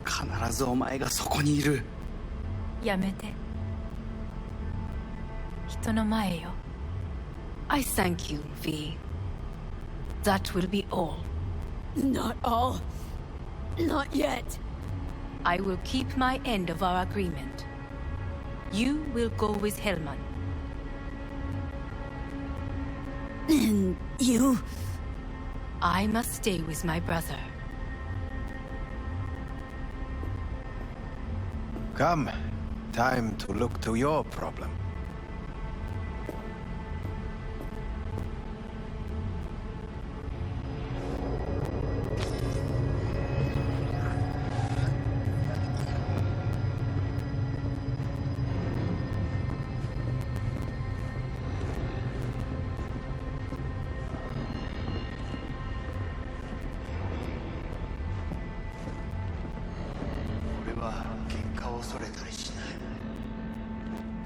必ずお前がそこにいる。やめて。人の前よ。I thank you, V. That will be all. Not all. Not yet. I will keep my end of our agreement. You will go with Hellman. And you? I must stay with my brother. Come. Time to look to your problem.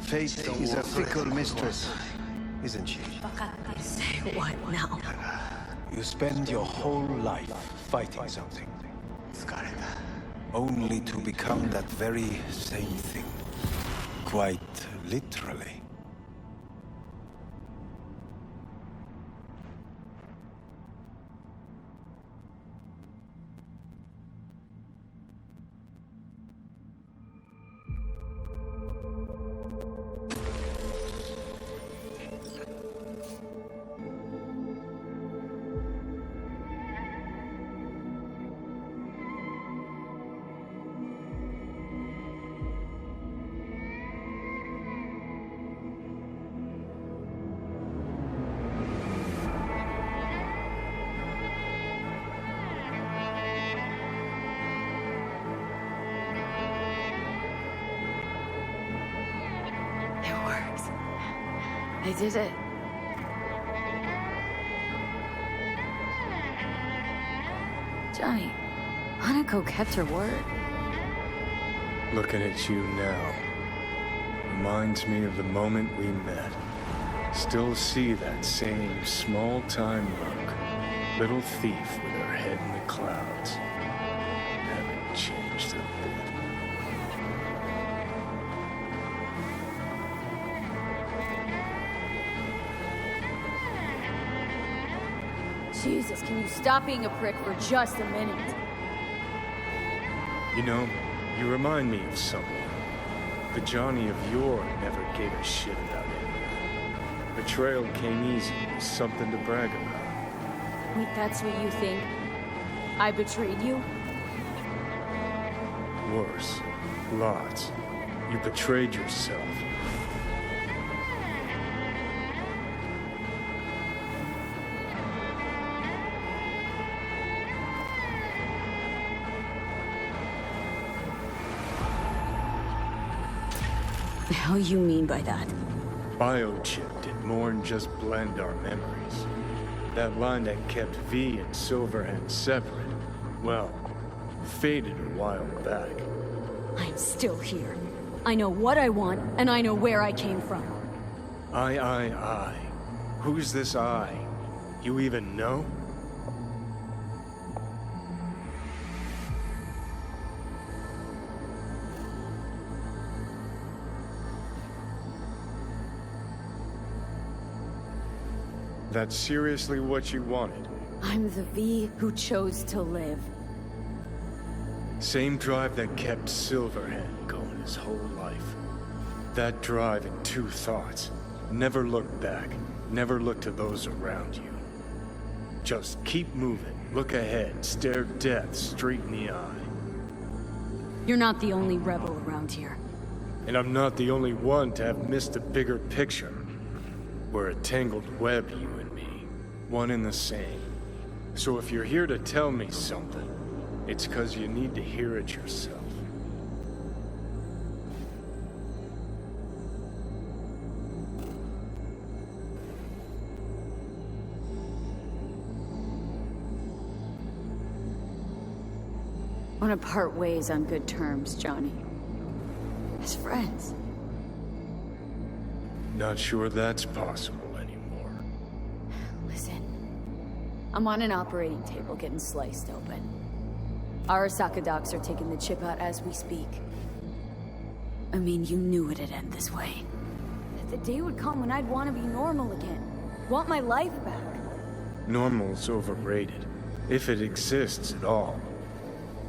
Fate is a fickle mistress, isn't she? Say what now? You spend your whole life fighting something, only to become that very same thing. Quite literally. I did it. Johnny, Hanako kept her word. Looking at you now reminds me of the moment we met. Still see that same small-time look. Little thief with her head in the clouds. Haven't changed a bit. Jesus, can you stop being a prick for just a minute? You know, you remind me of someone. The Johnny of yore never gave a shit about it. Betrayal came easy, something to brag about. Wait, that's what you think? I betrayed you? Worse. Lots. You betrayed yourself. The hell you mean by that? Biochip did more than just blend our memories. That line that kept V and Silverhand separate, well, faded a while back. I'm still here. I know what I want, and I know where I came from. I. Who's this I? You even know? That's seriously what you wanted? I'm the V who chose to live. Same drive that kept Silverhand going his whole life. That drive and two thoughts. Never look back. Never look to those around you. Just keep moving. Look ahead. Stare death straight in the eye. You're not the only rebel around here. And I'm not the only one to have missed the bigger picture. We're a tangled web, you and me. One and the same. So if you're here to tell me something, it's 'cause you need to hear it yourself. I want to part ways on good terms, Johnny. As friends. Not sure that's possible anymore. Listen. I'm on an operating table getting sliced open. Arasaka docs are taking the chip out as we speak. I mean, you knew it'd end this way. That the day would come when I'd want to be normal again. Want my life back. Normal's overrated. If it exists at all.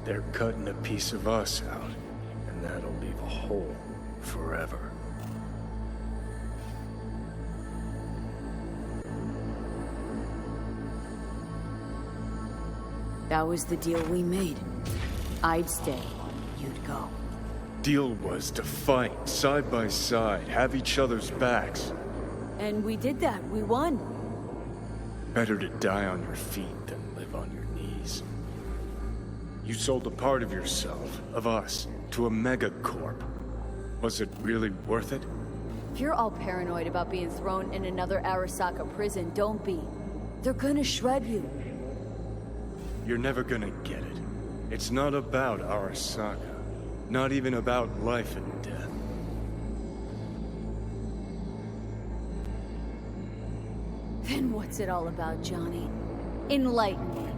They're cutting a piece of us out, and that'll leave a hole forever. That was the deal we made. I'd stay, you'd go. Deal was to fight, side by side, have each other's backs. And we did that, we won. Better to die on your feet than live on your knees. You sold a part of yourself, of us, to a megacorp. Was it really worth it? If you're all paranoid about being thrown in another Arasaka prison, don't be. They're gonna shred you. You're never gonna get it. It's not about Arasaka. Not even about life and death. Then what's it all about, Johnny? Enlighten me.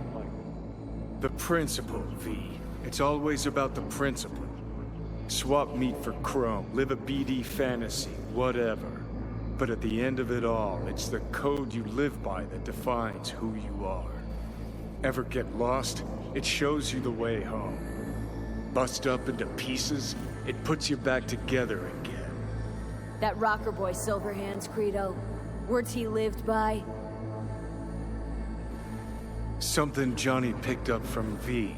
The principle, V. It's always about the principle. Swap meat for chrome, live a BD fantasy, whatever. But at the end of it all, it's the code you live by that defines who you are. Ever get lost? It shows you the way home. Bust up into pieces, it puts you back together again. That rocker boy Silverhand's credo. Words he lived by. Something Johnny picked up from V.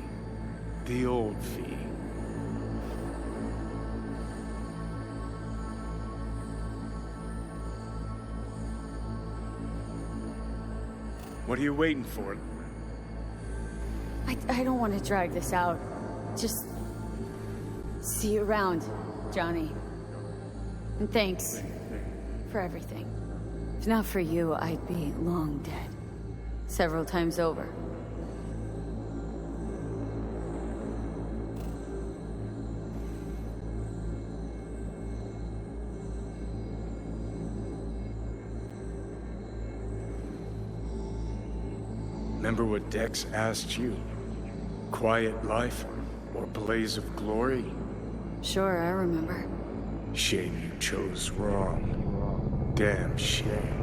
The old V. What are you waiting for? I don't want to drag this out. Just... see you around, Johnny. And thanks for everything. If not for you, I'd be long dead. Several times over. Remember what Dex asked you? Quiet life or blaze of glory? Sure, I remember. Shame you chose wrong. Damn shame.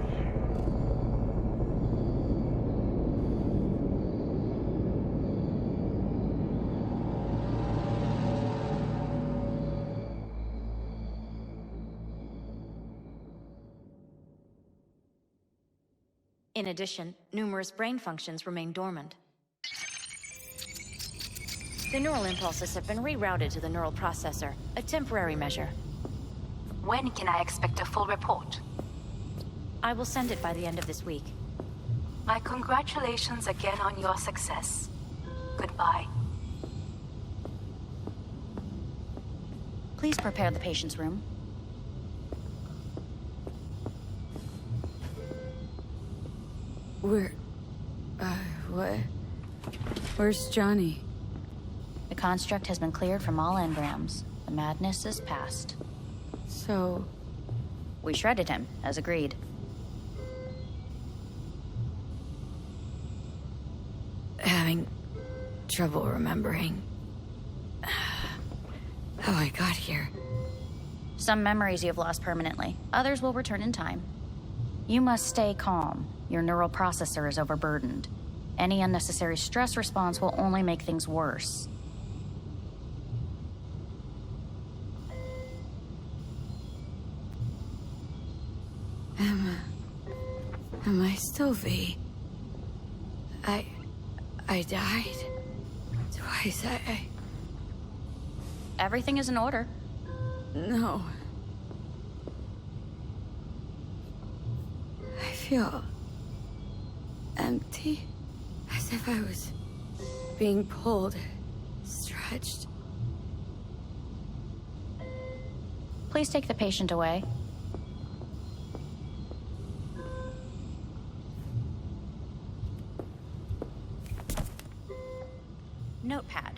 In addition, numerous brain functions remain dormant. The neural impulses have been rerouted to the neural processor, a temporary measure. When can I expect a full report? I will send it by the end of this week. My congratulations again on your success. Goodbye. Please prepare the patient's room. What? Where's Johnny? The construct has been cleared from all engrams. The madness is past. So... We shredded him, as agreed. Having trouble remembering how I got here. Some memories you have lost permanently. Others will return in time. You must stay calm. Your neural processor is overburdened. Any unnecessary stress response will only make things worse. Am I still V? I died twice. Everything is in order. No. I feel empty, as if I was being pulled, stretched. Please take the patient away. Notepad.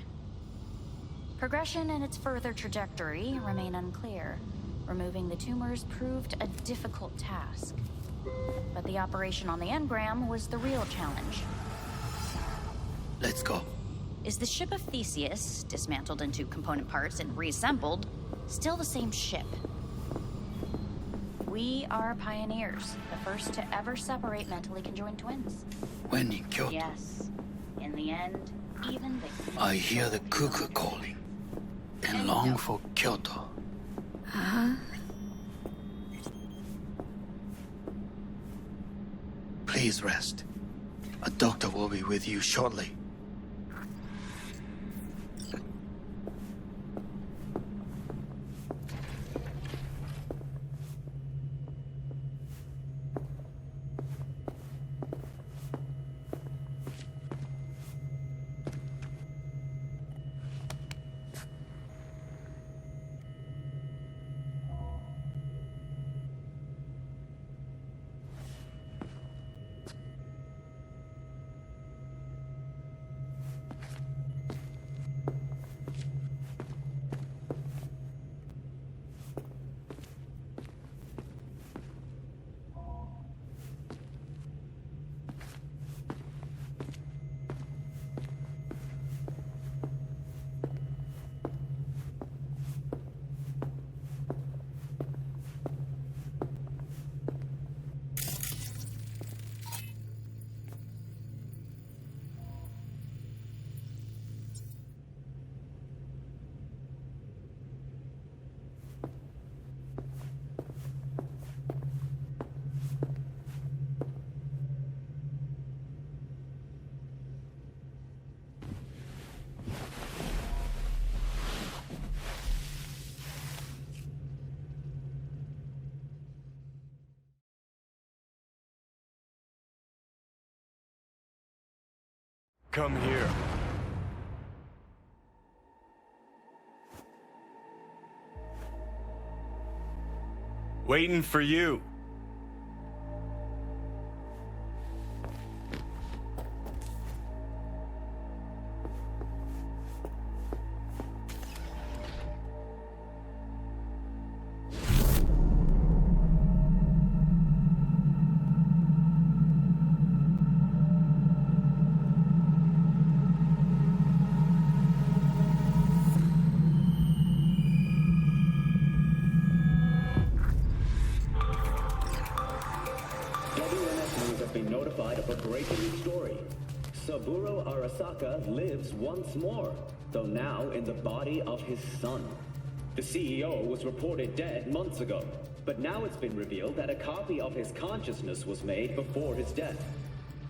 Progression and its further trajectory remain unclear. Removing the tumors proved a difficult task. But the operation on the engram was the real challenge. Let's go. Is the ship of Theseus, dismantled into component parts and reassembled, still the same ship? We are pioneers, the first to ever separate mentally conjoined twins. When in Kyoto? Yes. In the end, even the... I hear the cuckoo calling and long for Kyoto. Huh? Please rest. A doctor will be with you shortly. Come here. Waiting for you. Saburo Arasaka lives once more, though now in the body of his son. The CEO was reported dead months ago, but now it's been revealed that a copy of his consciousness was made before his death.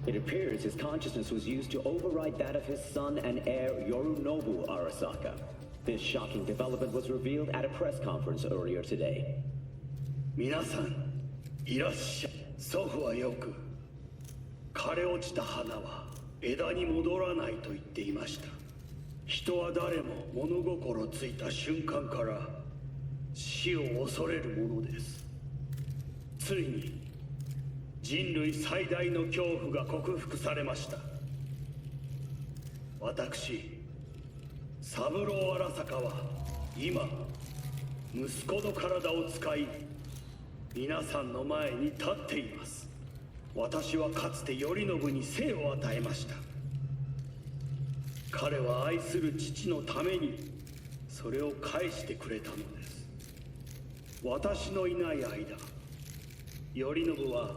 It appears his consciousness was used to override that of his son and heir Yorinobu Arasaka. This shocking development was revealed at a press conference earlier today. 皆さん、いらっしゃい。祖父はよく、枯れ落ちた花は枝に戻らないと言っていました。人は誰も物心ついた瞬間から死を恐れるものです。ついに人類最大の恐怖が克服されました。私、三郎荒坂は今息子の体を使い皆さんの前に立っています。私はかつて頼信に生を与えました。彼は愛する父のためにそれを返してくれたのです。私のいない間、頼信は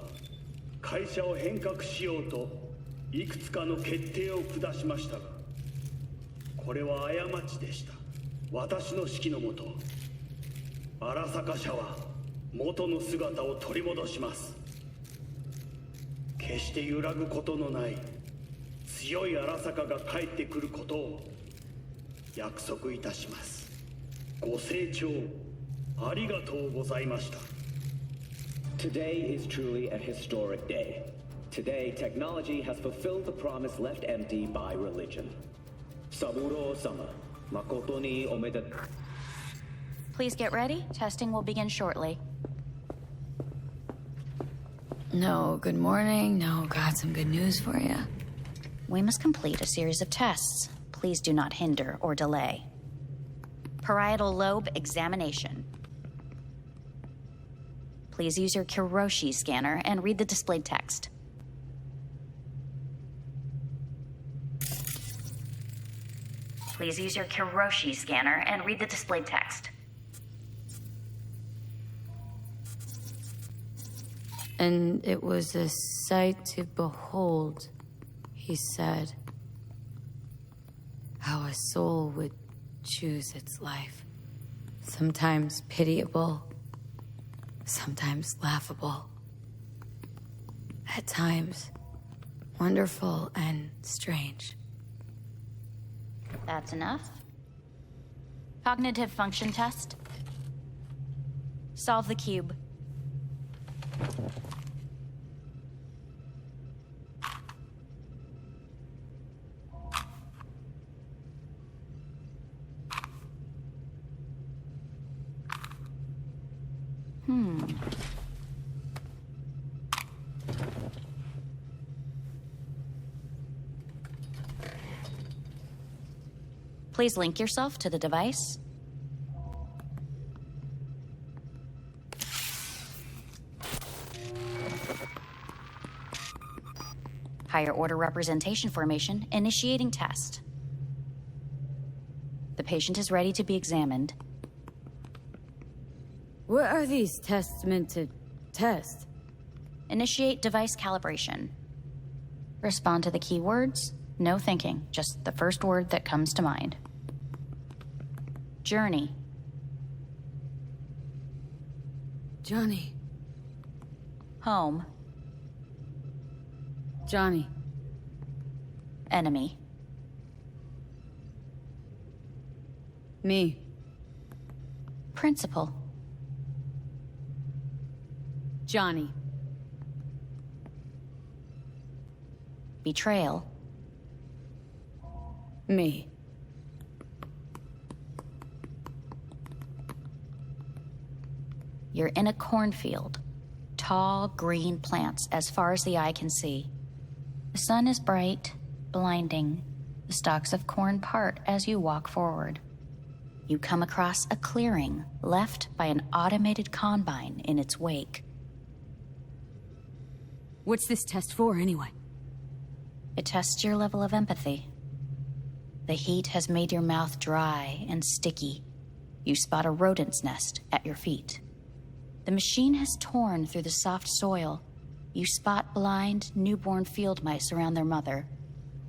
会社を変革しようといくつかの決定を下しましたが、これは過ちでした。私の指揮のもと、荒坂社は元の姿を取り戻します。決して揺らぐことのない強い荒坂が帰ってくることを約束いたします。ご清聴ありがとうございました。 Today is truly a historic day. Today, technology has fulfilled the promise left empty by religion. Saburo-sama, makoto ni omedetou. Please get ready. Testing will begin shortly. No, good morning. No, got some good news for you. We must complete a series of tests. Please do not hinder or delay. Parietal lobe examination. Please use your Kiroshi scanner and read the displayed text. Please use your Kiroshi scanner and read the displayed text. And it was a sight to behold, he said, how a soul would choose its life. Sometimes pitiable, sometimes laughable. At times, wonderful and strange. That's enough. Cognitive function test. Solve the cube. Please link yourself to the device. Higher order representation formation, initiating test. The patient is ready to be examined. What are these tests meant to test? Initiate device calibration. Respond to the keywords. No thinking, just the first word that comes to mind. Journey. Johnny. Home. Johnny. Enemy. Me. Principal. Johnny. Betrayal. Me. You're in a cornfield. Tall, green plants as far as the eye can see. The sun is bright, blinding. The stalks of corn part as you walk forward. You come across a clearing left by an automated combine in its wake. What's this test for, anyway? It tests your level of empathy. The heat has made your mouth dry and sticky. You spot a rodent's nest at your feet. The machine has torn through the soft soil. You spot blind, newborn field mice around their mother.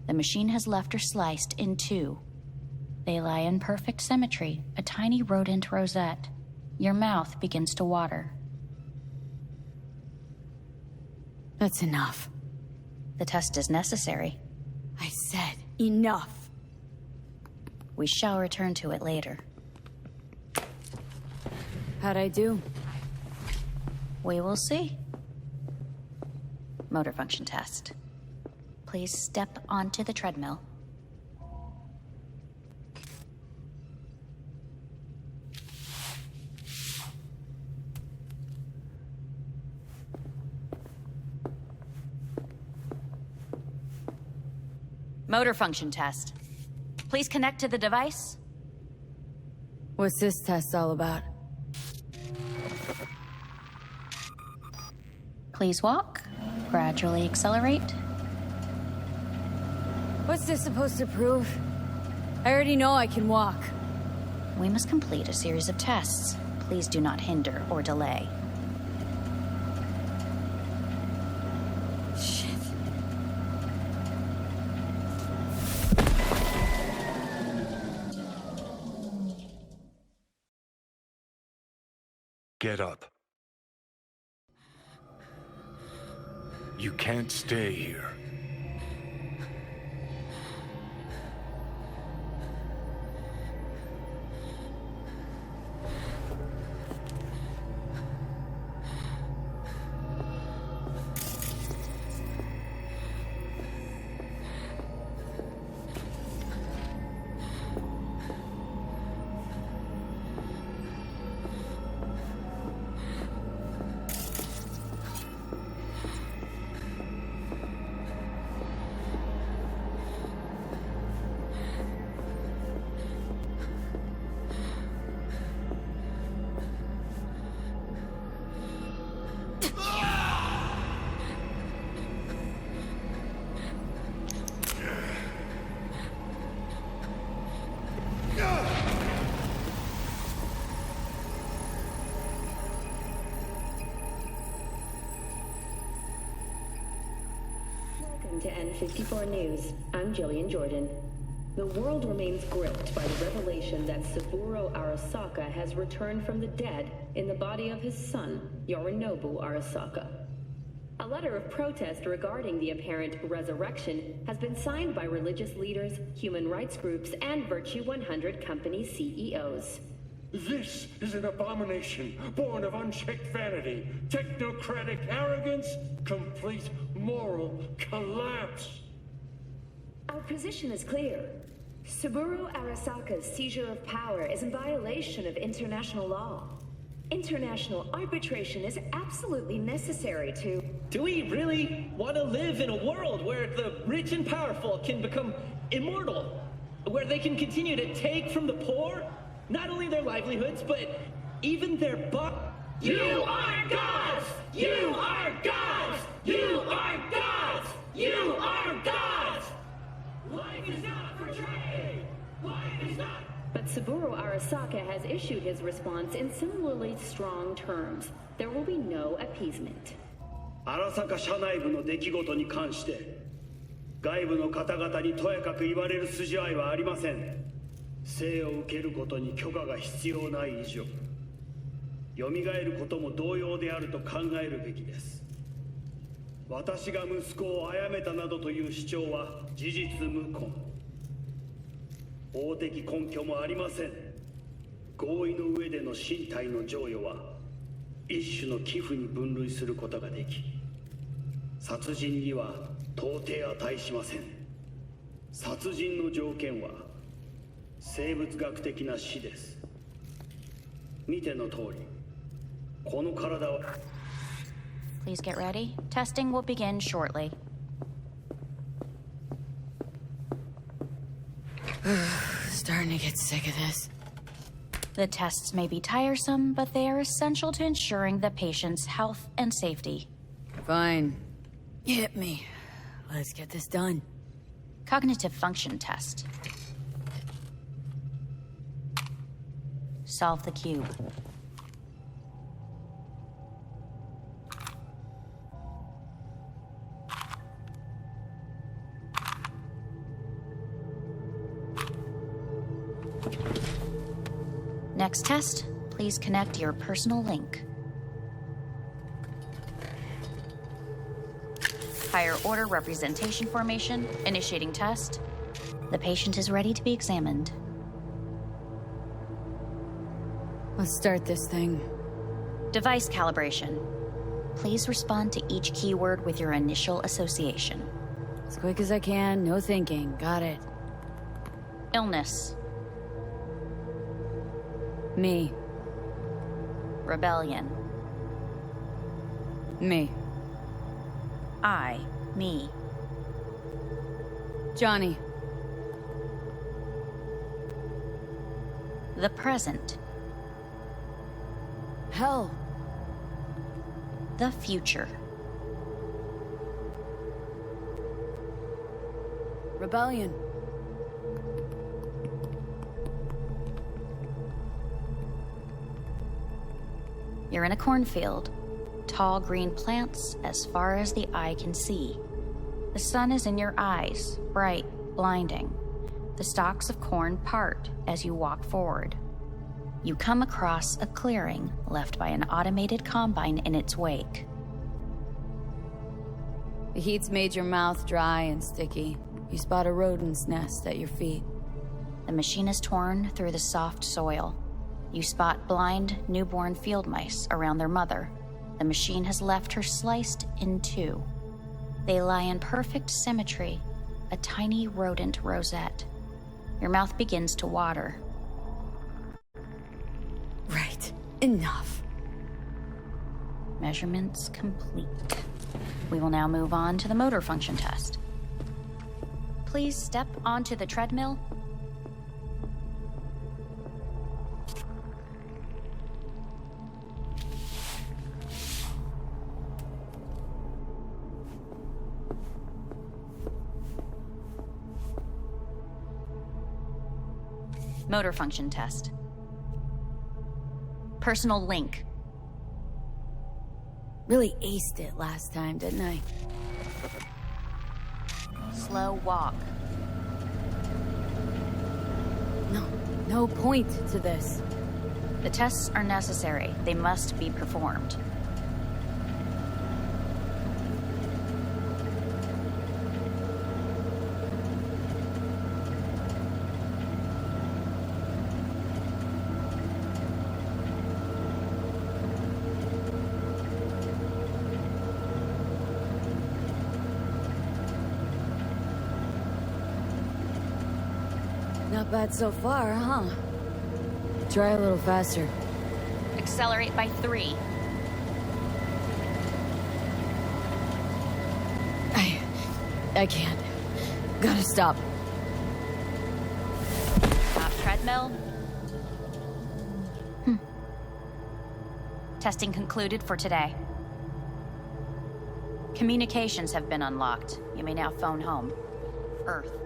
The machine has left her sliced in two. They lie in perfect symmetry, a tiny rodent rosette. Your mouth begins to water. That's enough. The test is necessary. I said enough. We shall return to it later. How'd I do? We will see. Motor function test. Please step onto the treadmill. Motor function test. Please connect to the device. What's this test all about? Please walk. Gradually accelerate. What's this supposed to prove? I already know I can walk. We must complete a series of tests. Please do not hinder or delay. Shit. Get up. You can't stay here. Welcome to N54 News. I'm Jillian Jordan. The world remains gripped by the revelation that Saburo Arasaka has returned from the dead in the body of his son, Yorinobu Arasaka. A letter of protest regarding the apparent resurrection has been signed by religious leaders, human rights groups, and Virtue 100 company CEOs. This is an abomination born of unchecked vanity, technocratic arrogance, complete moral collapse. Our position is clear. Saburo Arasaka's seizure of power is in violation of international law. International arbitration is absolutely necessary to... Do we really want to live in a world where the rich and powerful can become immortal? Where they can continue to take from the poor? Not only their livelihoods, but even their You are gods! You are gods! You are gods! You are gods! Life is not portrayed! Life is not... But Saburo Arasaka has issued his response in similarly strong terms. There will be no appeasement. 荒坂社内部の出来事に関して外部の方々にとやかく言われる筋合いはありません。生を受けることに許可が必要ない以上蘇ることも同様であると考えるべきです。私が息子を殺めたなどという主張は事実無根。法的根拠もありません。合意の上での身体の贈与は一種の寄付に分類することができ、殺人には到底値しません。殺人の条件は生物学的な死です。見ての通り、この体は Please get ready. Testing will begin shortly. Starting to get sick of this. The tests may be tiresome, but they are essential to ensuring the patient's health and safety. Fine. Hit me. Let's get this done. Cognitive function test. Solve the cube. Next test, please connect your personal link. Higher order representation formation, initiating test. The patient is ready to be examined. Let's start this thing. Device calibration. Please respond to each keyword with your initial association. As quick as I can, no thinking. Got it. Illness. Me. Rebellion. Me. I. Me. Johnny. The present. Hell. The future. Rebellion. You're in a cornfield. Tall green plants as far as the eye can see. The sun is in your eyes, bright, blinding. The stalks of corn part as you walk forward. You come across a clearing left by an automated combine in its wake. The heat's made your mouth dry and sticky. You spot a rodent's nest at your feet. The machine is torn through the soft soil. You spot blind, newborn field mice around their mother. The machine has left her sliced in two. They lie in perfect symmetry, a tiny rodent rosette. Your mouth begins to water. Right. Enough. Measurements complete. We will now move on to the motor function test. Please step onto the treadmill. Motor function test. Personal link. Really aced it last time, didn't I? Slow walk. No point to this. The tests are necessary. They must be performed. Not bad so far, huh? Try a little faster. Accelerate by 3. I can't. Gotta stop. Stop treadmill. Testing concluded for today. Communications have been unlocked. You may now phone home. Earth.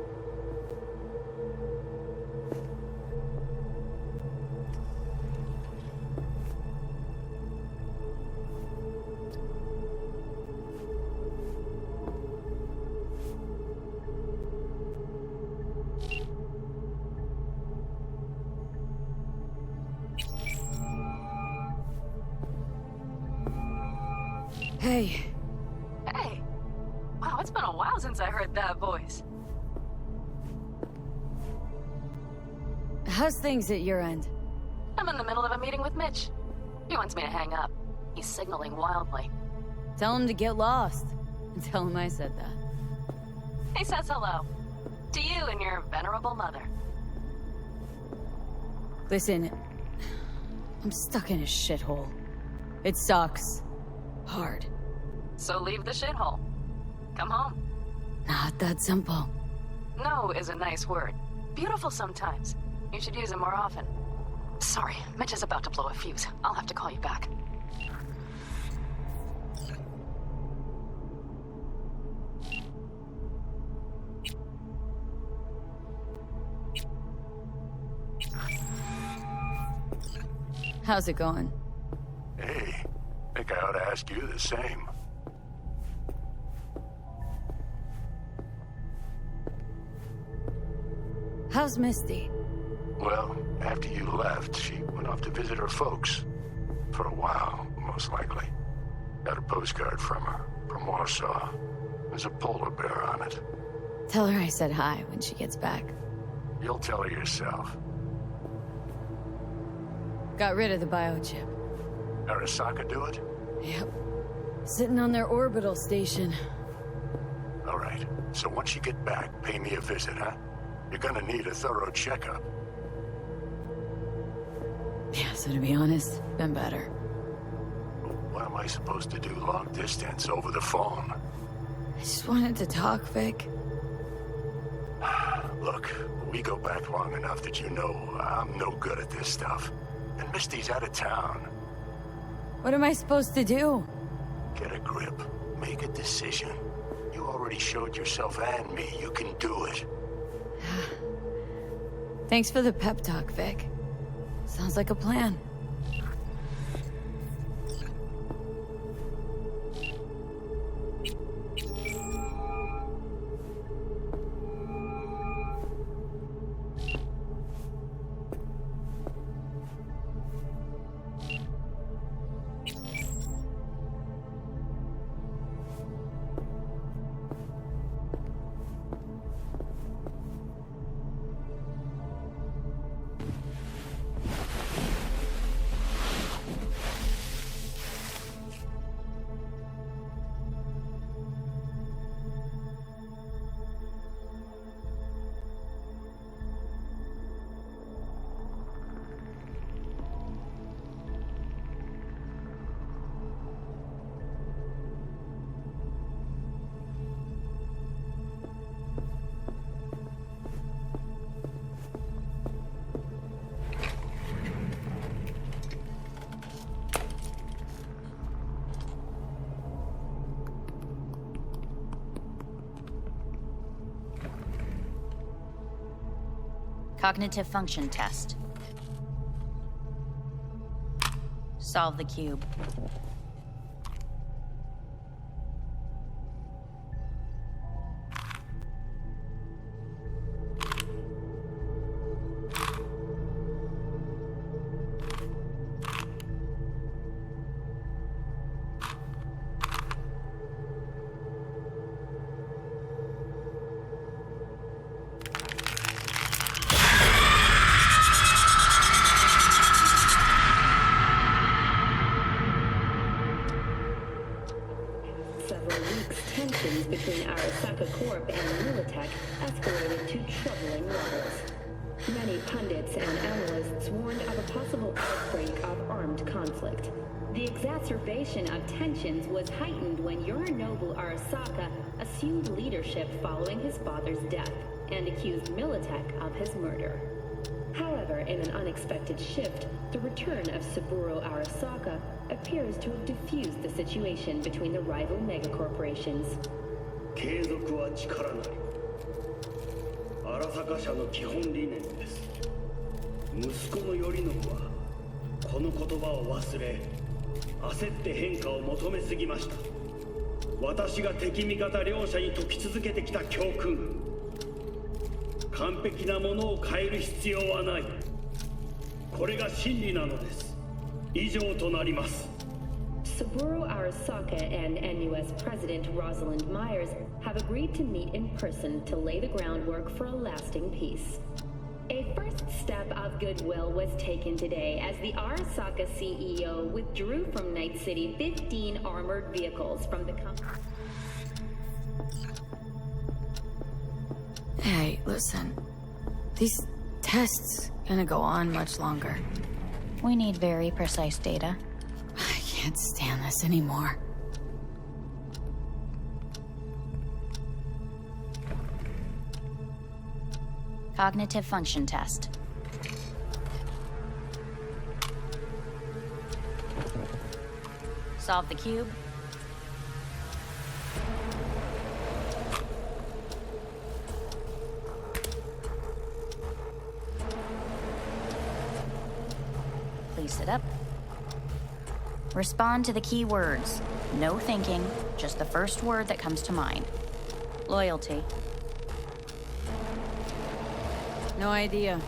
Hey. Hey. Wow, it's been a while since I heard that voice. How's things at your end? I'm in the middle of a meeting with Mitch. He wants me to hang up. He's signaling wildly. Tell him to get lost. And tell him I said that. He says hello. To you and your venerable mother. Listen, I'm stuck in a shithole. It sucks. Hard. So leave the shithole. Come home. Not that simple. No is a nice word. Beautiful sometimes. You should use it more often. Sorry, Mitch is about to blow a fuse. I'll have to call you back. How's it going? Hey, think I ought to ask you the same. How's Misty? Well, after you left, she went off to visit her folks. For a while, most likely. Got a postcard from her, from Warsaw. There's a polar bear on it. Tell her I said hi when she gets back. You'll tell her yourself. Got rid of the biochip. Arasaka do it? Yep. Sitting on their orbital station. All right. So once you get back, pay me a visit, huh? You're gonna need a thorough checkup. Yeah, so to be honest, been better. What am I supposed to do long distance over the phone? I just wanted to talk, Vic. Look, we go back long enough that you know I'm no good at this stuff. And Misty's out of town. What am I supposed to do? Get a grip. Make a decision. You already showed yourself and me you can do it. Thanks for the pep talk, Vic. Sounds like a plan. Cognitive function test. Solve the cube. Between Arasaka Corp and Militech escalated to troubling levels. Many pundits and analysts warned of a possible outbreak of armed conflict. The exacerbation of tensions was heightened when Yorinobu Arasaka assumed leadership following his father's death and accused Militech of his murder. However, in an unexpected shift, the return of Saburo Arasaka appears to have diffused the situation between the rival megacorporations. 継続は力なり。荒坂社の基本理念です。息子の頼信はこの言葉を忘れ、焦って変化を求めすぎました。私が敵味方両者に説き続けてきた教訓。完璧なものを変える必要はない。これが真理なのです。以上となります。 Saburo Arasaka and NUS President Rosalind Myers have agreed to meet in person to lay the groundwork for a lasting peace. A first step of goodwill was taken today as the Arasaka CEO withdrew from Night City 15 armored vehicles from the company. Hey, listen. These tests gonna go on much longer. We need very precise data. I can't stand this anymore. Cognitive function test. Solve the cube. Please sit up. Respond to the key words. No thinking, just the first word that comes to mind. Loyalty. No idea.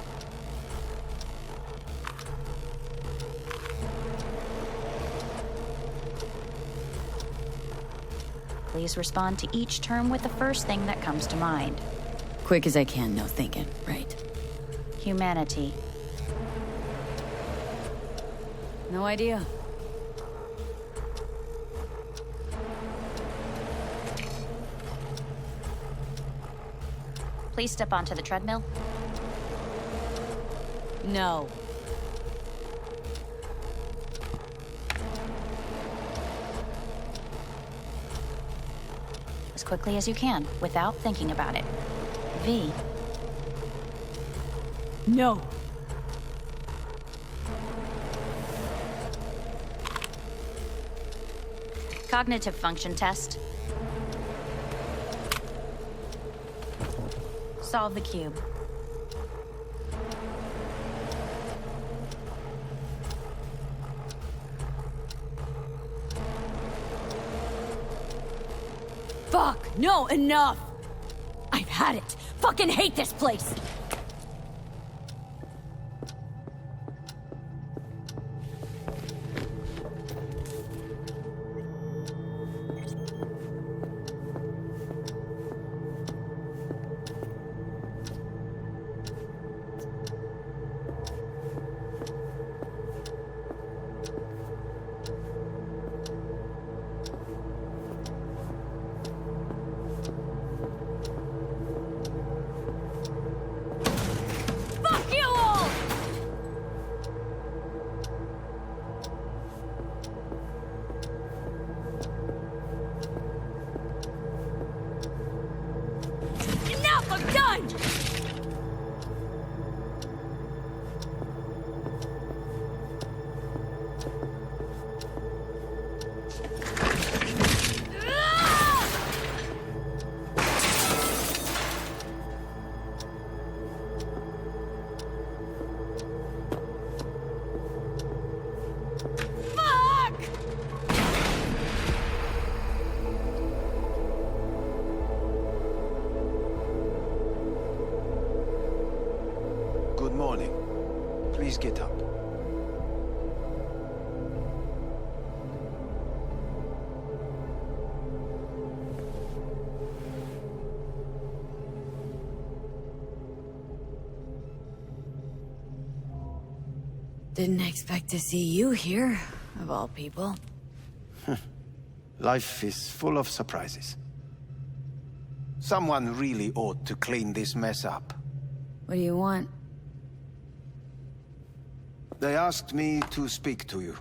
Please respond to each term with the first thing that comes to mind. Quick as I can, no thinking, right? Humanity. No idea. Please step onto the treadmill. No. As quickly as you can, without thinking about it. V. No. Cognitive function test. solve the cube. Fuck! No, enough! I've had it! Fucking hate this place! Good morning. Please get up. Didn't expect to see you here, of all people. Life is full of surprises. Someone really ought to clean this mess up. What do you want? They asked me to speak to you.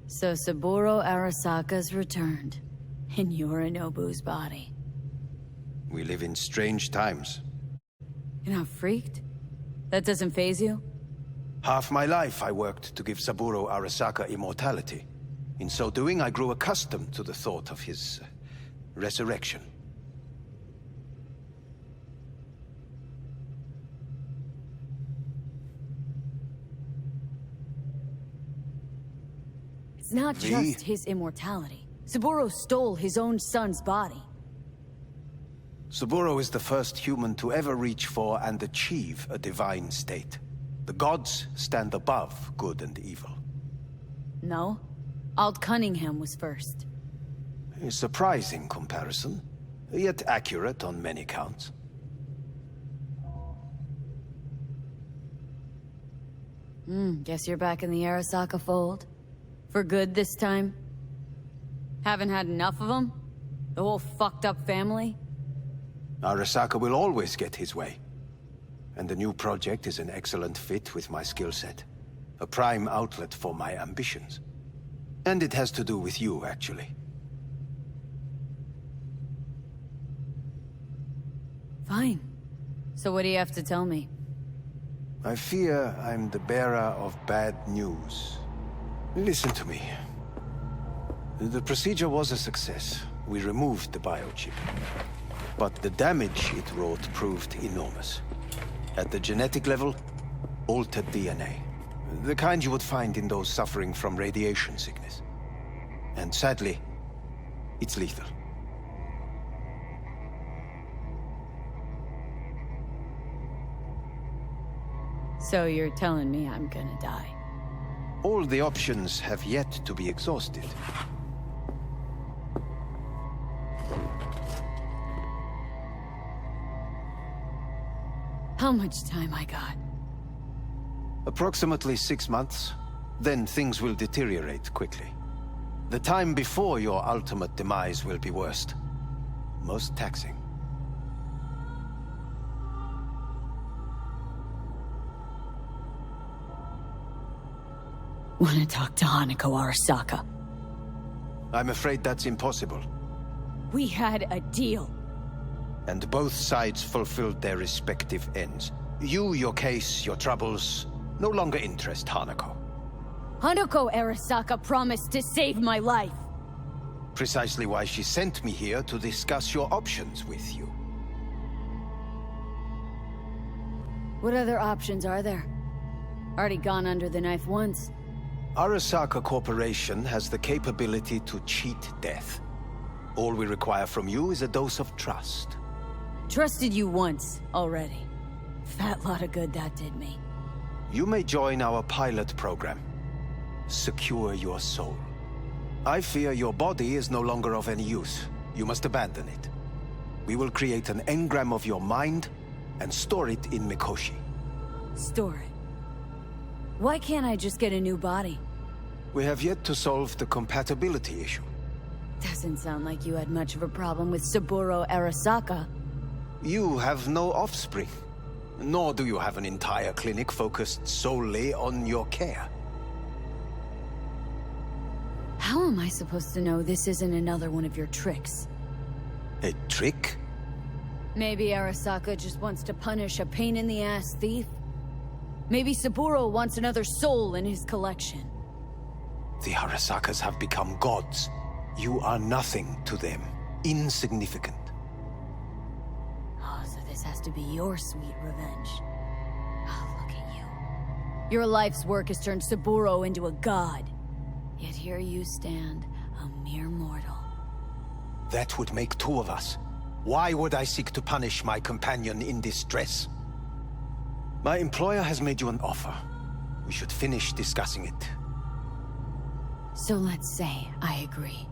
So Saburo Arasaka's returned, in Yorinobu's body. We live in strange times. You're not freaked? That doesn't faze you? Half my life I worked to give Saburo Arasaka immortality. In so doing, I grew accustomed to the thought of his resurrection. It's not just his immortality. Saburo stole his own son's body. Saburo is the first human to ever reach for and achieve a divine state. The gods stand above good and evil. No. Alt Cunningham was first. A surprising comparison, yet accurate on many counts. Guess you're back in the Arasaka fold. For good this time? Haven't had enough of them? The whole fucked up family? Arasaka will always get his way. And the new project is an excellent fit with my skill set. A prime outlet for my ambitions. And it has to do with you, actually. Fine. So what do you have to tell me? I fear I'm the bearer of bad news. Listen to me. The procedure was a success. We removed the biochip. But the damage it wrought proved enormous. At the genetic level, altered DNA. The kind you would find in those suffering from radiation sickness. And sadly, it's lethal. So you're telling me I'm gonna die? All the options have yet to be exhausted. How much time I got? Approximately 6 months. Then things will deteriorate quickly. The time before your ultimate demise will be worst. Most taxing. Wanna talk to Hanako Arasaka? I'm afraid that's impossible. We had a deal. And both sides fulfilled their respective ends. You, your case, your troubles, no longer interest Hanako. Hanako Arasaka promised to save my life. Precisely why she sent me here to discuss your options with you. What other options are there? Already gone under the knife once. Arasaka Corporation has the capability to cheat death. All we require from you is a dose of trust. Trusted you once, already. Fat lot of good that did me. You may join our pilot program. Secure your soul. I fear your body is no longer of any use. You must abandon it. We will create an engram of your mind and store it in Mikoshi. Store it? Why can't I just get a new body? We have yet to solve the compatibility issue. Doesn't sound like you had much of a problem with Saburo Arasaka. You have no offspring. Nor do you have an entire clinic focused solely on your care. How am I supposed to know this isn't another one of your tricks? A trick? Maybe Arasaka just wants to punish a pain-in-the-ass thief? Maybe Saburo wants another soul in his collection. The Arasakas have become gods. You are nothing to them. Insignificant. Oh, so this has to be your sweet revenge. Oh, look at you. Your life's work has turned Saburo into a god. Yet here you stand, a mere mortal. That would make two of us. Why would I seek to punish my companion in distress? My employer has made you an offer. We should finish discussing it. So let's say I agree.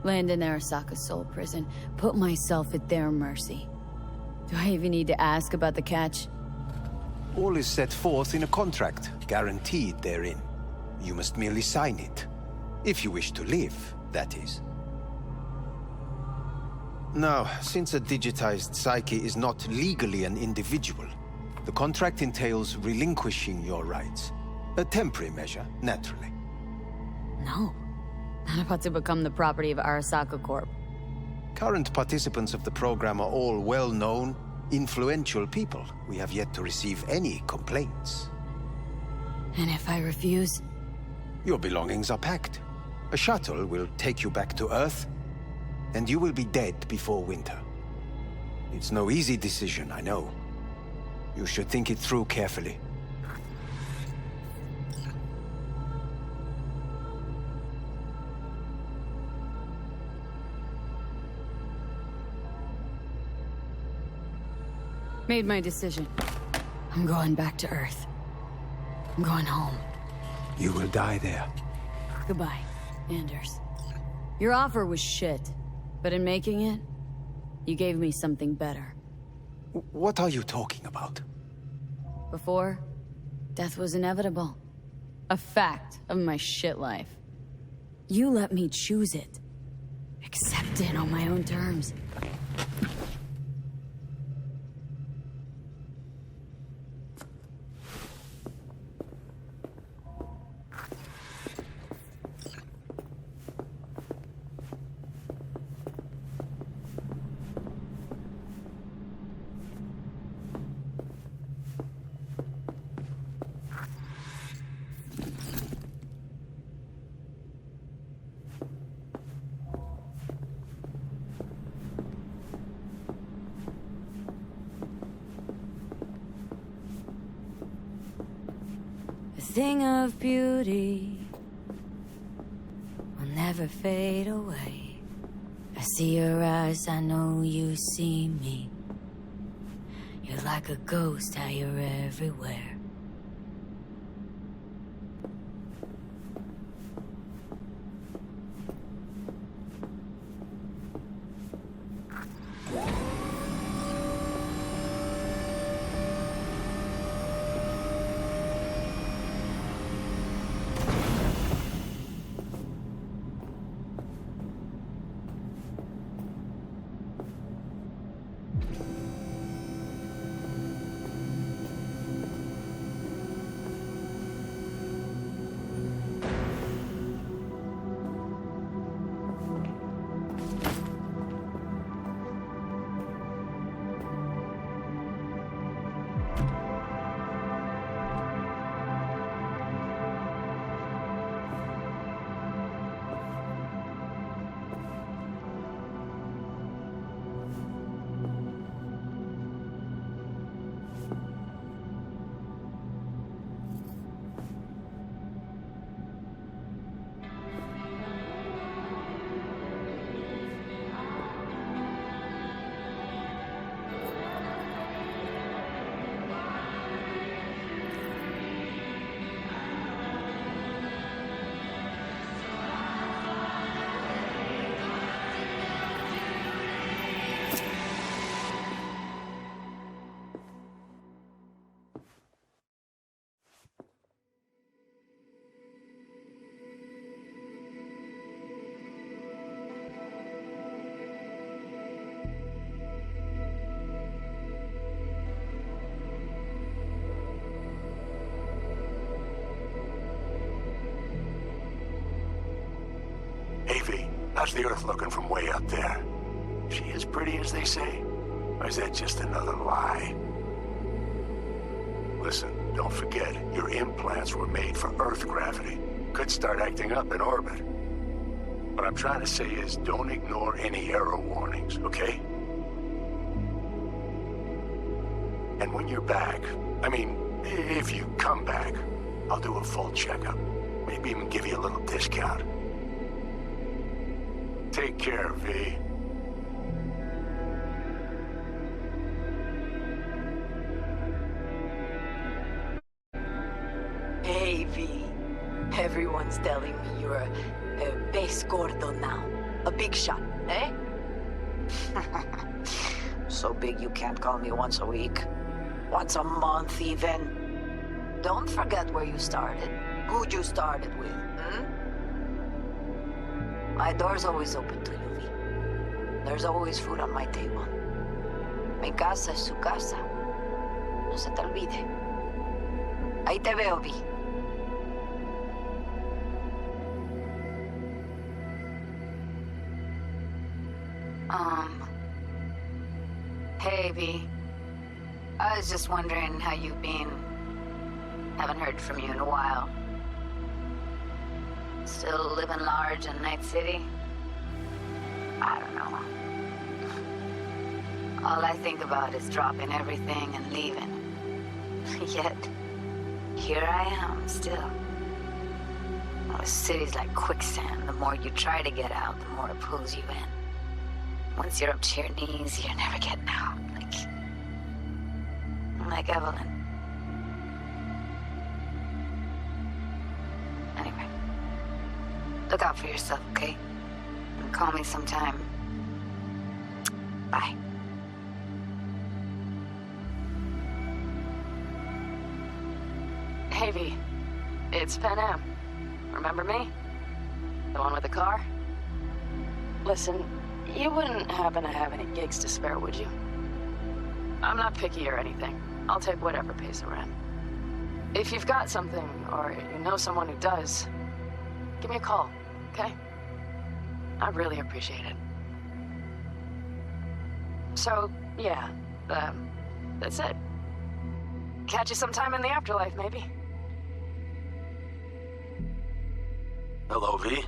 Land in Arasaka's soul prison, put myself at their mercy. Do I even need to ask about the catch? All is set forth in a contract, guaranteed therein. You must merely sign it. If you wish to live, that is. Now, since a digitized psyche is not legally an individual, the contract entails relinquishing your rights. A temporary measure, naturally. No. Not about to become the property of Arasaka Corp. Current participants of the program are all well-known, influential people. We have yet to receive any complaints. And if I refuse? Your belongings are packed. A shuttle will take you back to Earth, and you will be dead before winter. It's no easy decision, I know. You should think it through carefully. Made my decision. I'm going back to Earth. I'm going home. You will die there. Goodbye, Anders. Your offer was shit, but in making it, you gave me something better. What are you talking about? Before, death was inevitable. A fact of my shit life. You let me choose it. Accept it on my own terms. Thing of beauty will never fade away. I see your eyes, I know you see me. You're like a ghost, how you're everywhere. How's the Earth looking from way up there? She as pretty as they say? Or is that just another lie? Listen, don't forget, your implants were made for Earth gravity. Could start acting up in orbit. What I'm trying to say is, don't ignore any error warnings, okay? And when you're back, I mean, if you come back, I'll do a full checkup. Maybe even give you a little discount. Take care, V. Hey, V. Everyone's telling me you're a base gordo now. A big shot, eh? So big you can't call me once a week. Once a month, even. Don't forget where you started. Who'd you started with, My door's always open to you, V. There's always food on my table. Mi casa es su casa. No se te olvide. Ahí te veo, V. Hey, V. I was just wondering how you've been. Haven't heard from you in a while. Still living large in Night City? I don't know. All I think about is dropping everything and leaving. Yet, here I am, still. Oh, the city's like quicksand. The more you try to get out, the more it pulls you in. Once you're up to your knees, you're never getting out. Like Evelyn. Anyway, look out for yourself, okay? And call me sometime. Bye. Hey, V. It's Pan Am. Remember me? The one with the car? Listen, you wouldn't happen to have any gigs to spare, would you? I'm not picky or anything. I'll take whatever pays the rent. If you've got something, or you know someone who does, give me a call, okay? I really appreciate it. So, yeah, that's it. Catch you sometime in the afterlife, maybe. Hello, V.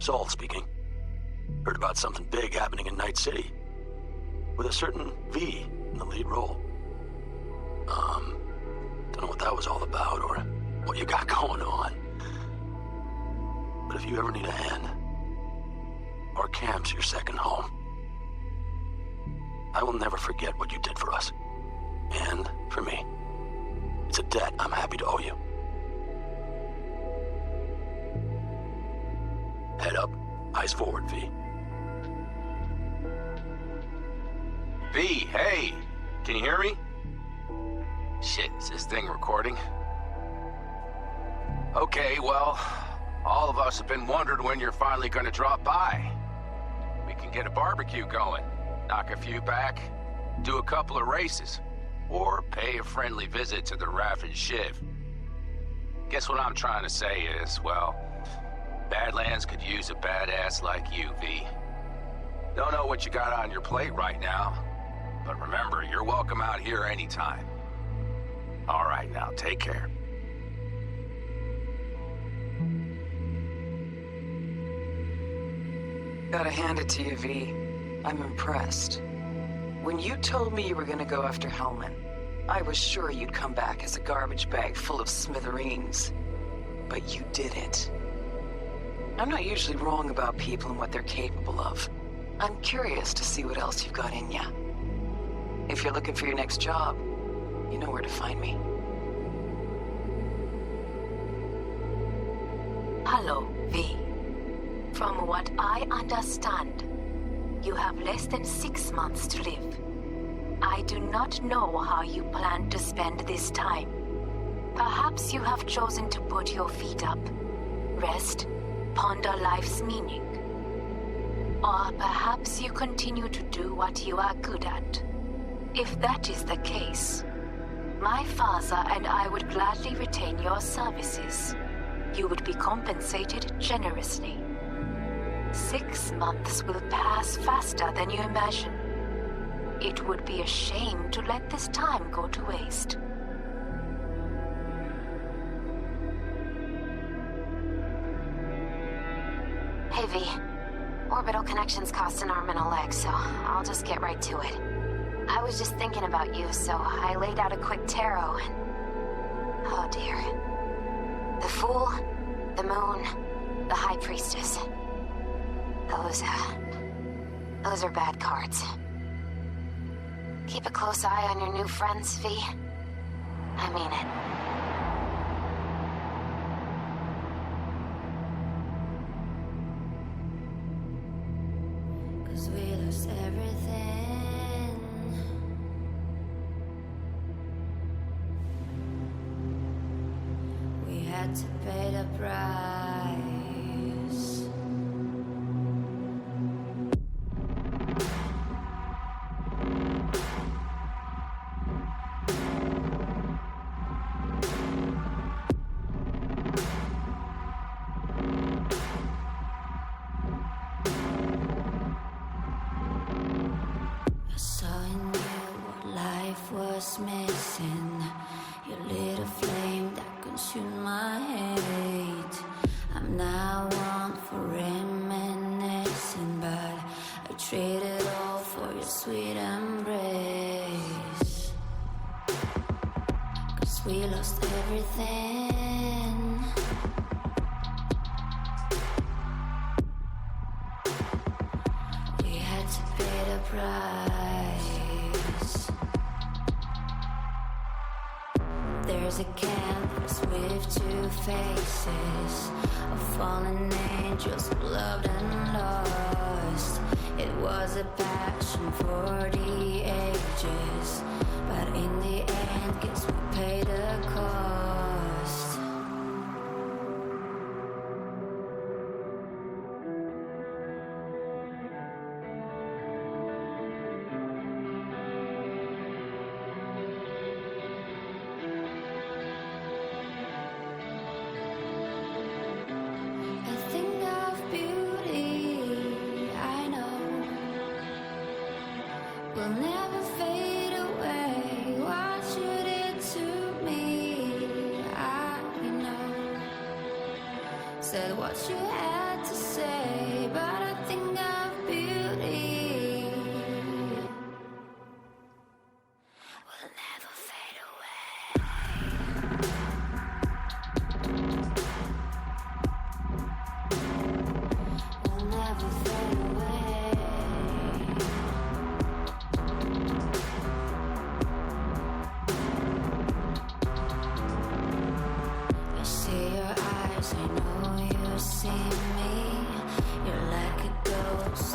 Saul speaking. Heard about something big happening in Night City. With a certain V in the lead role. Don't know what that was all about or what you got going on. But if you ever need a hand, our camp's your second home. I will never forget what you did for us. And for me. It's a debt I'm happy to owe you. Head up, eyes forward, V. V, hey! Can you hear me? Shit, is this thing recording? Okay, well, all of us have been wondering when you're finally gonna drop by. We can get a barbecue going, knock a few back, do a couple of races, or pay a friendly visit to the Raff and Shiv. Guess what I'm trying to say is, well, Badlands could use a badass like you, V. Don't know what you got on your plate right now, but remember, you're welcome out here anytime. All right, now, take care. Gotta hand it to you, V. I'm impressed. When you told me you were gonna go after Hellman, I was sure you'd come back as a garbage bag full of smithereens. But you did it. I'm not usually wrong about people and what they're capable of. I'm curious to see what else you've got in ya. If you're looking for your next job, you know where to find me. Hello, V. From what I understand, you have less than 6 months to live. I do not know how you plan to spend this time. Perhaps you have chosen to put your feet up, rest, ponder life's meaning. Or perhaps you continue to do what you are good at. If that is the case, my father and I would gladly retain your services. You would be compensated generously. 6 months will pass faster than you imagine. It would be a shame to let this time go to waste. Hey, V. Orbital connections cost an arm and a leg, so I'll just get right to it. I was just thinking about you, so I laid out a quick tarot and... Oh dear. The Fool, the Moon, the High Priestess. Those are bad cards. Keep a close eye on your new friends, V. I mean it. We lost everything. We had to pay the price. Missing. You lit a flame that consumed my hate. I'm now one for reminiscing, but I traded all for your sweet embrace. 'Cause we lost everything. We had to pay the price. There's a canvas with 2 faces of fallen angels who loved and lost. It was a passion for the ages, but in the end, guess we paid the cost. Will never fade away. What you did to me, I know. Said what you had to say, but I think of beauty. Will never fade away. Will never fade away. I know you see me. You're like a ghost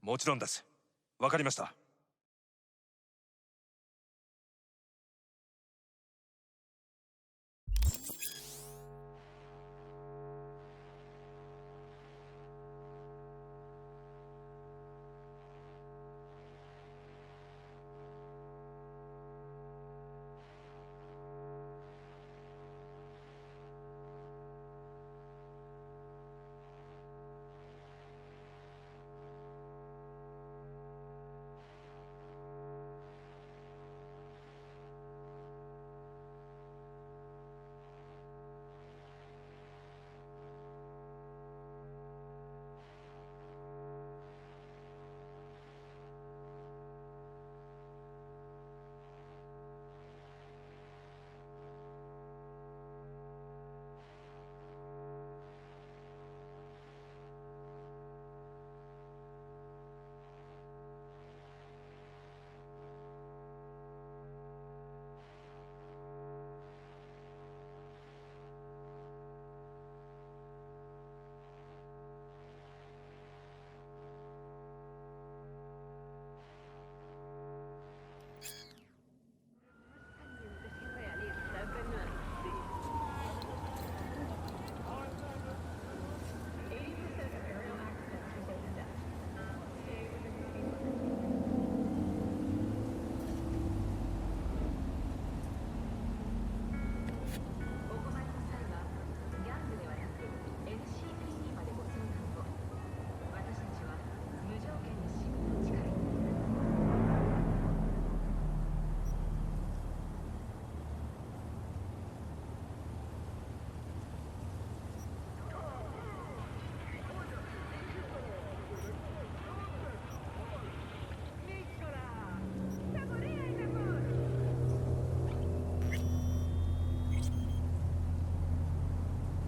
もちろんです。わかりました。